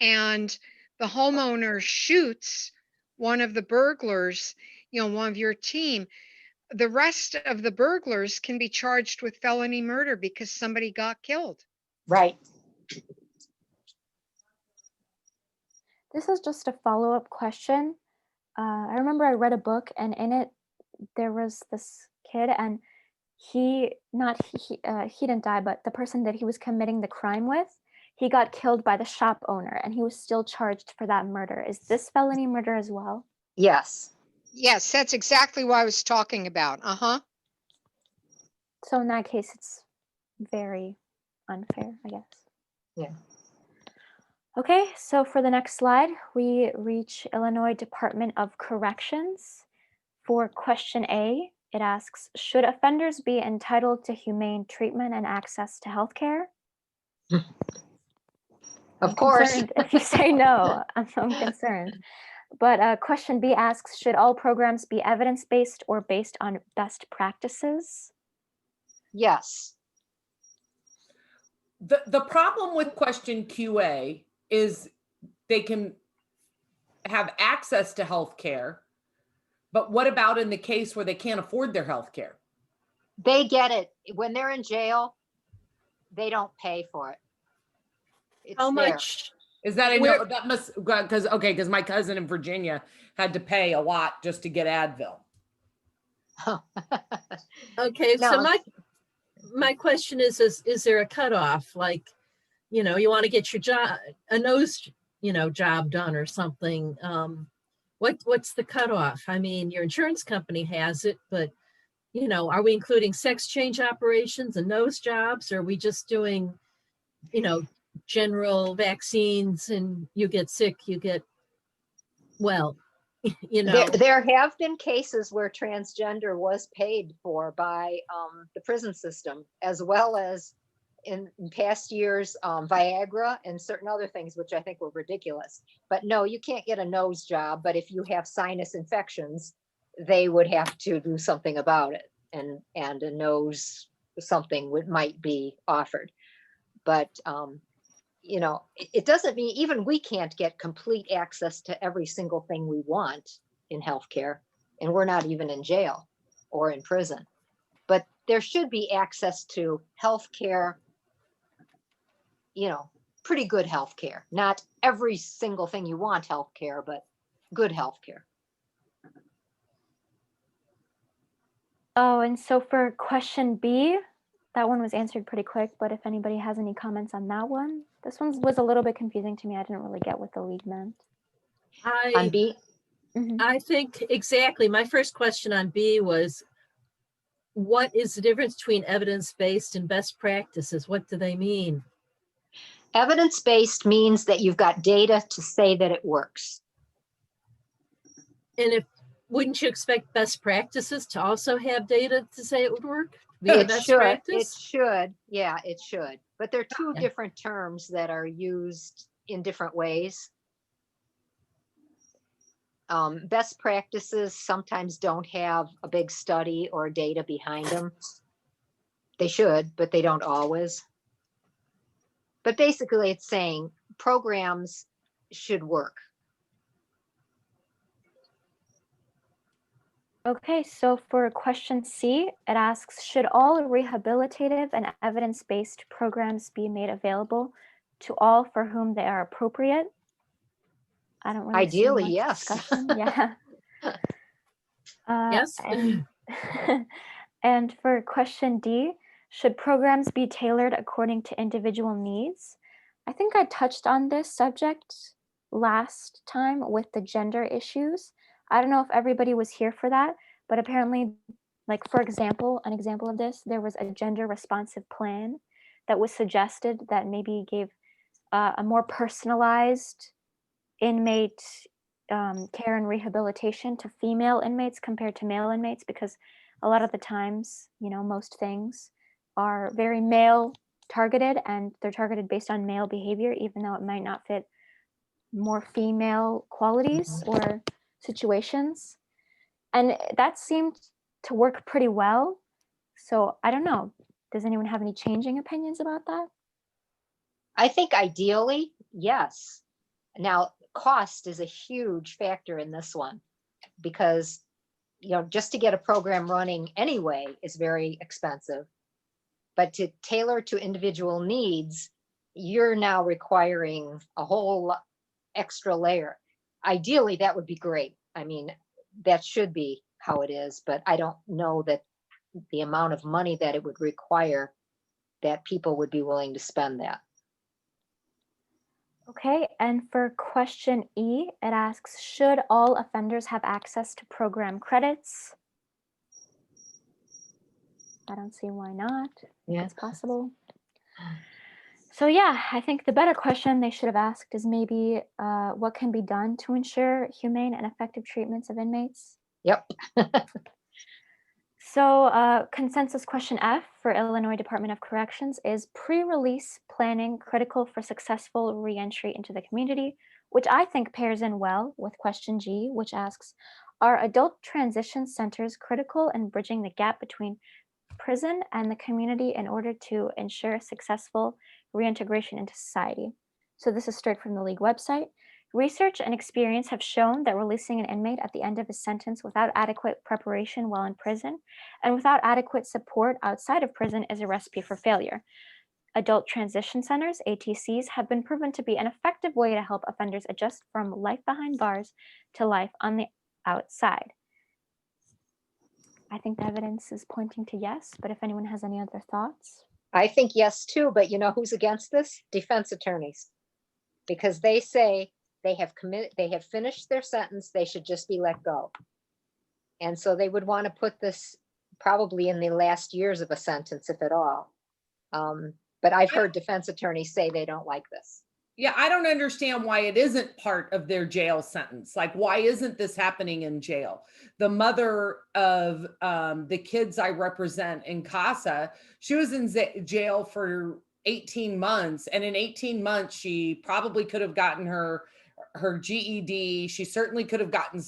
and the homeowner shoots one of the burglars, one of your team. The rest of the burglars can be charged with felony murder because somebody got killed. Right. This is just a follow-up question. I remember I read a book and in it, there was this kid and he didn't die, but the person that he was committing the crime with, he got killed by the shop owner and he was still charged for that murder. Is this felony murder as well? Yes. Yes, that's exactly what I was talking about. Uh-huh. So in that case, it's very unfair, I guess. Yeah. Okay, so for the next slide, we reach Illinois Department of Corrections. For question A, it asks, should offenders be entitled to humane treatment and access to health care? Of course. If you say no, I'm concerned. But question B asks, should all programs be evidence-based or based on best practices? Yes. The problem with question QA is they can have access to health care, but what about in the case where they can't afford their health care? They get it. When they're in jail, they don't pay for it. It's How there. much? Is that I know that must because my cousin in Virginia had to pay a lot just to get Advil. Okay, so No. my question is there a cutoff? Like, you want to get your job, a nose, job done or something. What's the cutoff? I mean, your insurance company has it, but are we including sex change operations and nose jobs? Or are we just doing, general vaccines and you get sick, you get well, There have been cases where transgender was paid for by the prison system, as well as in past years, Viagra and certain other things, which I think were ridiculous. But no, you can't get a nose job. But if you have sinus infections, they would have to do something about it, and a nose something might be offered. But it doesn't mean even we can't get complete access to every single thing we want in healthcare, and we're not even in jail or in prison. But there should be access to healthcare, pretty good health care. Not every single thing you want health care, but good health care. Oh, and so for question B, that one was answered pretty quick, but if anybody has any comments on that one, this one was a little bit confusing to me. I didn't really get what the league meant. On B, Mhm. I think exactly. My first question on B was, what is the difference between evidence-based and best practices? What do they mean? evidence-based means that you've got data to say that it works. And wouldn't you expect best practices to also have data to say it would work? Be the It best should, practice? yeah, it should. But they're two Okay. different terms that are used in different ways. Best practices sometimes don't have a big study or data behind them. They should, but they don't always. But basically it's saying programs should work. Okay, so for question C, it asks, should all rehabilitative and evidence-based programs be made available to all for whom they are appropriate? I don't really see Ideally, much yes. discussion. Yeah. Yes. And for question D, should programs be tailored according to individual needs? I think I touched on this subject last time with the gender issues. I don't know if everybody was here for that, but apparently, like for example, an example of this, there was a gender responsive plan that was suggested that maybe gave a more personalized inmate care and rehabilitation to female inmates compared to male inmates, because a lot of the times, you know, most things are very male targeted and they're targeted based on male behavior, even though it might not fit more female qualities or situations. And that seemed to work pretty well. So I don't know. Does anyone have any changing opinions about that? I think ideally, yes. Now, cost is a huge factor in this one because, you know, just to get a program running anyway is very expensive. But to tailor to individual needs, you're now requiring a whole extra layer. Ideally, that would be great. I mean, that should be how it is, but I don't know that the amount of money that it would require that people would be willing to spend that. Okay, and for question E, it asks, should all offenders have access to program credits? I don't see why not. Yeah. It's possible. So yeah, I think the better question they should have asked is maybe what can be done to ensure humane and effective treatments of inmates? Yep. So consensus question F for Illinois Department of Corrections is pre-release planning critical for successful reentry into the community, which I think pairs in well with question G, which asks, are adult transition centers critical in bridging the gap between prison and the community in order to ensure successful reintegration into society? So this is straight from the league website. Research and experience have shown that releasing an inmate at the end of his sentence without adequate preparation while in prison and without adequate support outside of prison is a recipe for failure. Adult transition centers, ATCs, have been proven to be an effective way to help offenders adjust from life behind bars to life on the outside. I think the evidence is pointing to yes, but if anyone has any other thoughts. I think yes too, but you know who's against this? Defense attorneys. Because they say they have finished their sentence, they should just be let go. And so they would want to put this probably in the last years of a sentence, if at all. But I've heard defense attorneys say they don't like this. Yeah, I don't understand why it isn't part of their jail sentence. Like, why isn't this happening in jail? The mother of the kids I represent in CASA, she was in jail for 18 months. And in 18 months, she probably could have gotten her GED. She certainly could have gotten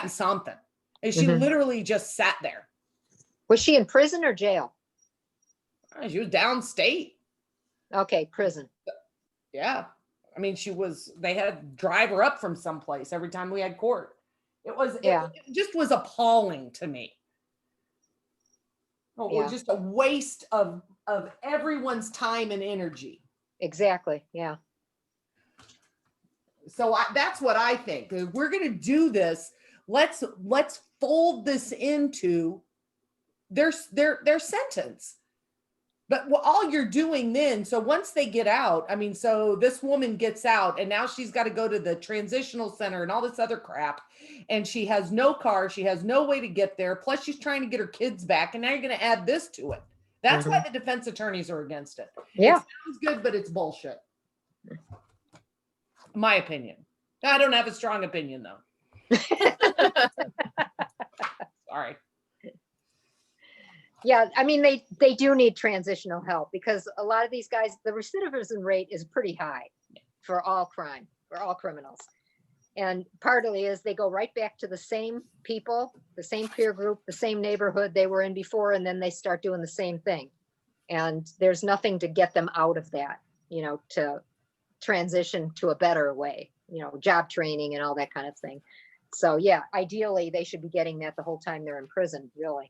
something. And she literally just sat there. Was she in prison or jail? She was downstate. Okay, prison. Yeah. I mean, they had to drive her up from someplace every time we had court. It just was appalling to me. It was just a waste of everyone's time and energy. exactly, yeah. So that's what I think. If we're going to do this, let's fold this into their sentence. But all you're doing then, so once they get out, I mean, so this woman gets out and now she's got to go to the transitional center and all this other crap. And she has no car. She has no way to get there. Plus she's trying to get her kids back. And now you're going to add this to it. That's why the defense attorneys are against it. Yeah. It sounds good, but it's bullshit. My opinion. I don't have a strong opinion though. Sorry. Yeah, I mean, they do need transitional help because a lot of these guys, the recidivism rate is pretty high for all crime, for all criminals. And partly is they go right back to the same people, the same peer group, the same neighborhood they were in before, and then they start doing the same thing. And there's nothing to get them out of that, you know, to transition to a better way, you know, job training and all that kind of thing. So yeah, ideally they should be getting that the whole time they're in prison, really.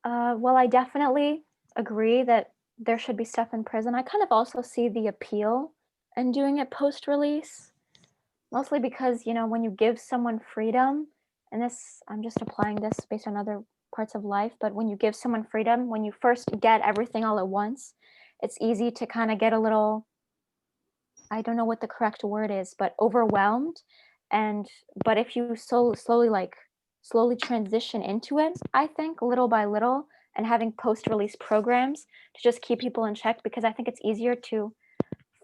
Well, I definitely agree that there should be stuff in prison. I kind of also see the appeal in doing it post-release, mostly because, you know, when you give someone freedom, and this, I'm just applying this based on other parts of life, but when you give someone freedom, when you first get everything all at once, it's easy to kind of get a little, I don't know what the correct word is, but overwhelmed. But if you slowly transition into it, I think little by little, and having post-release programs to just keep people in check, because I think it's easier to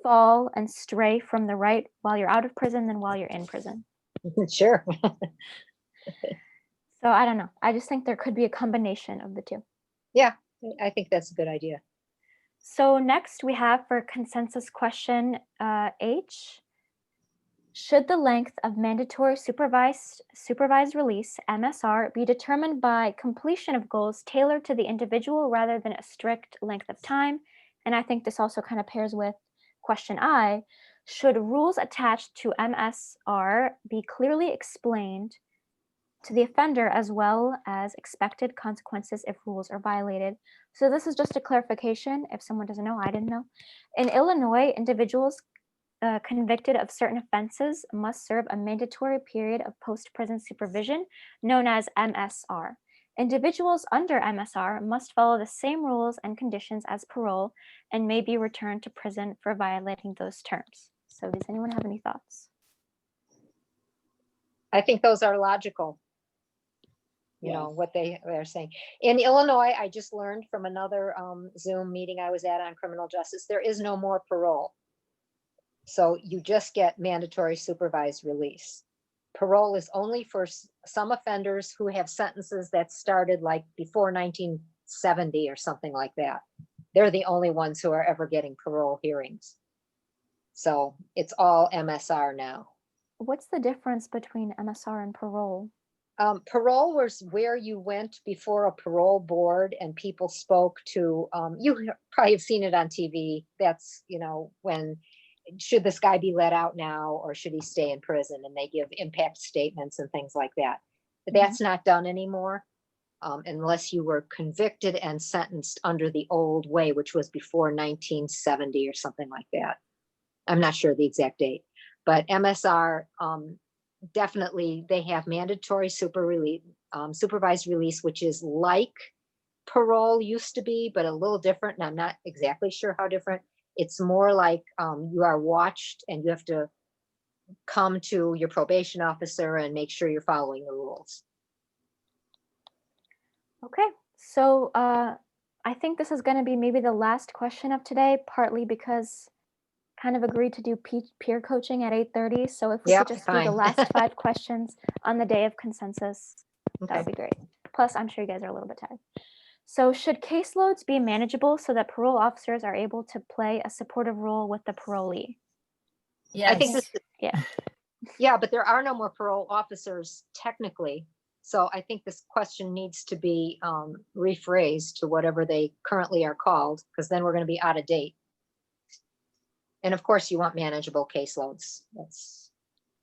fall and stray from the right while you're out of prison than while you're in prison. Sure. So I don't know. I just think there could be a combination of the two. Yeah, I think that's a good idea. So next we have for consensus question H, should the length of mandatory supervised release, MSR, be determined by completion of goals tailored to the individual rather than a strict length of time? And I think this also kind of pairs with question I, should rules attached to MSR be clearly explained to the offender as well as expected consequences if rules are violated? So this is just a clarification. If someone doesn't know, I didn't know. In Illinois, individuals convicted of certain offenses must serve a mandatory period of post-prison supervision known as MSR. Individuals under MSR must follow the same rules and conditions as parole and may be returned to prison for violating those terms. So does anyone have any thoughts? I think those are logical. You know, what they're saying. In Illinois, I just learned from another Zoom meeting I was at on criminal justice, there is no more parole. So you just get mandatory supervised release. Parole is only for some offenders who have sentences that started like before 1970 or something like that. They're the only ones who are ever getting parole hearings. So it's all MSR now. What's the difference between MSR and parole? Parole was where you went before a parole board and people spoke to, you probably have seen it on TV. That's, you know, when, should this guy be let out now or should he stay in prison? And they give impact statements and things like that. But that's not done anymore unless you were convicted and sentenced under the old way, which was before 1970 or something like that. I'm not sure the exact date, but MSR, definitely they have mandatory supervised release, which is like parole used to be, but a little different. And I'm not exactly sure how different. It's more like you are watched and you have to come to your probation officer and make sure you're following the rules. Okay, so I think this is going to be maybe the last question of today, partly because kind of agreed to do peer coaching at 8:30. So if we could just do the last 5 questions on the day of consensus, that would be great. Plus, I'm sure you guys are a little bit tired. So should caseloads be manageable so that parole officers are able to play a supportive role with the parolee? Yes. I think this, Yeah. yeah, but there are no more parole officers technically. So I think this question needs to be rephrased to whatever they currently are called, because then we're going to be out of date. And of course, you want manageable caseloads. That's,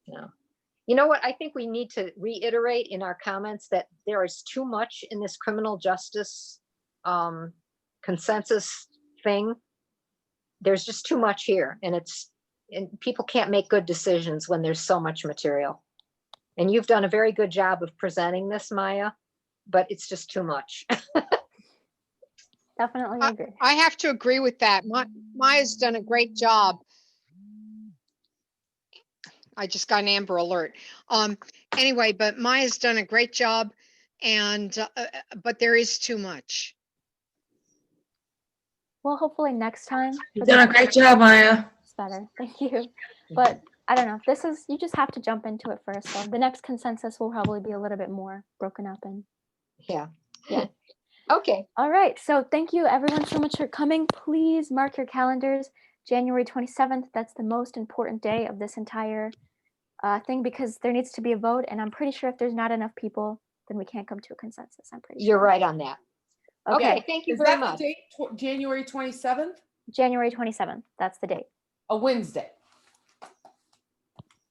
you know what? I think we need to reiterate in our comments that there is too much in this criminal justice consensus thing. There's just too much here, and people can't make good decisions when there's so much material. And you've done a very good job of presenting this, Maya, but it's just too much. Definitely agree. I have to agree with that. Maya's done a great job. I just got an Amber Alert. Anyway, but Maya's done a great job, and but there is too much. Well, hopefully next time. You've done a great job, Maya. It's better. Thank you. But I don't know. You just have to jump into it first. So the next consensus will probably be a little bit more broken up and. Yeah. Yeah. Okay. All right. So thank you everyone so much for coming. Please mark your calendars. January 27th. That's the most important day of this entire thing, because there needs to be a vote. And I'm pretty sure if there's not enough people, then we can't come to a consensus. I'm pretty sure. You're right on that. Okay. Thank you Is very that much. the date, January 27th? January 27th. That's the date. A Wednesday.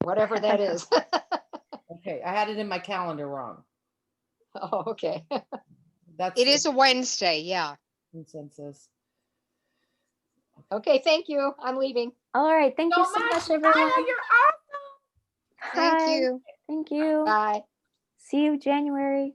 Whatever that is. Okay, I had it in my calendar wrong. Oh, okay. That's It the is a Wednesday, yeah. consensus. Okay, thank you. I'm leaving. All right. Thank you so much, everyone. Maya, you're awesome. Thank Bye. you. Thank you. Bye. See you January.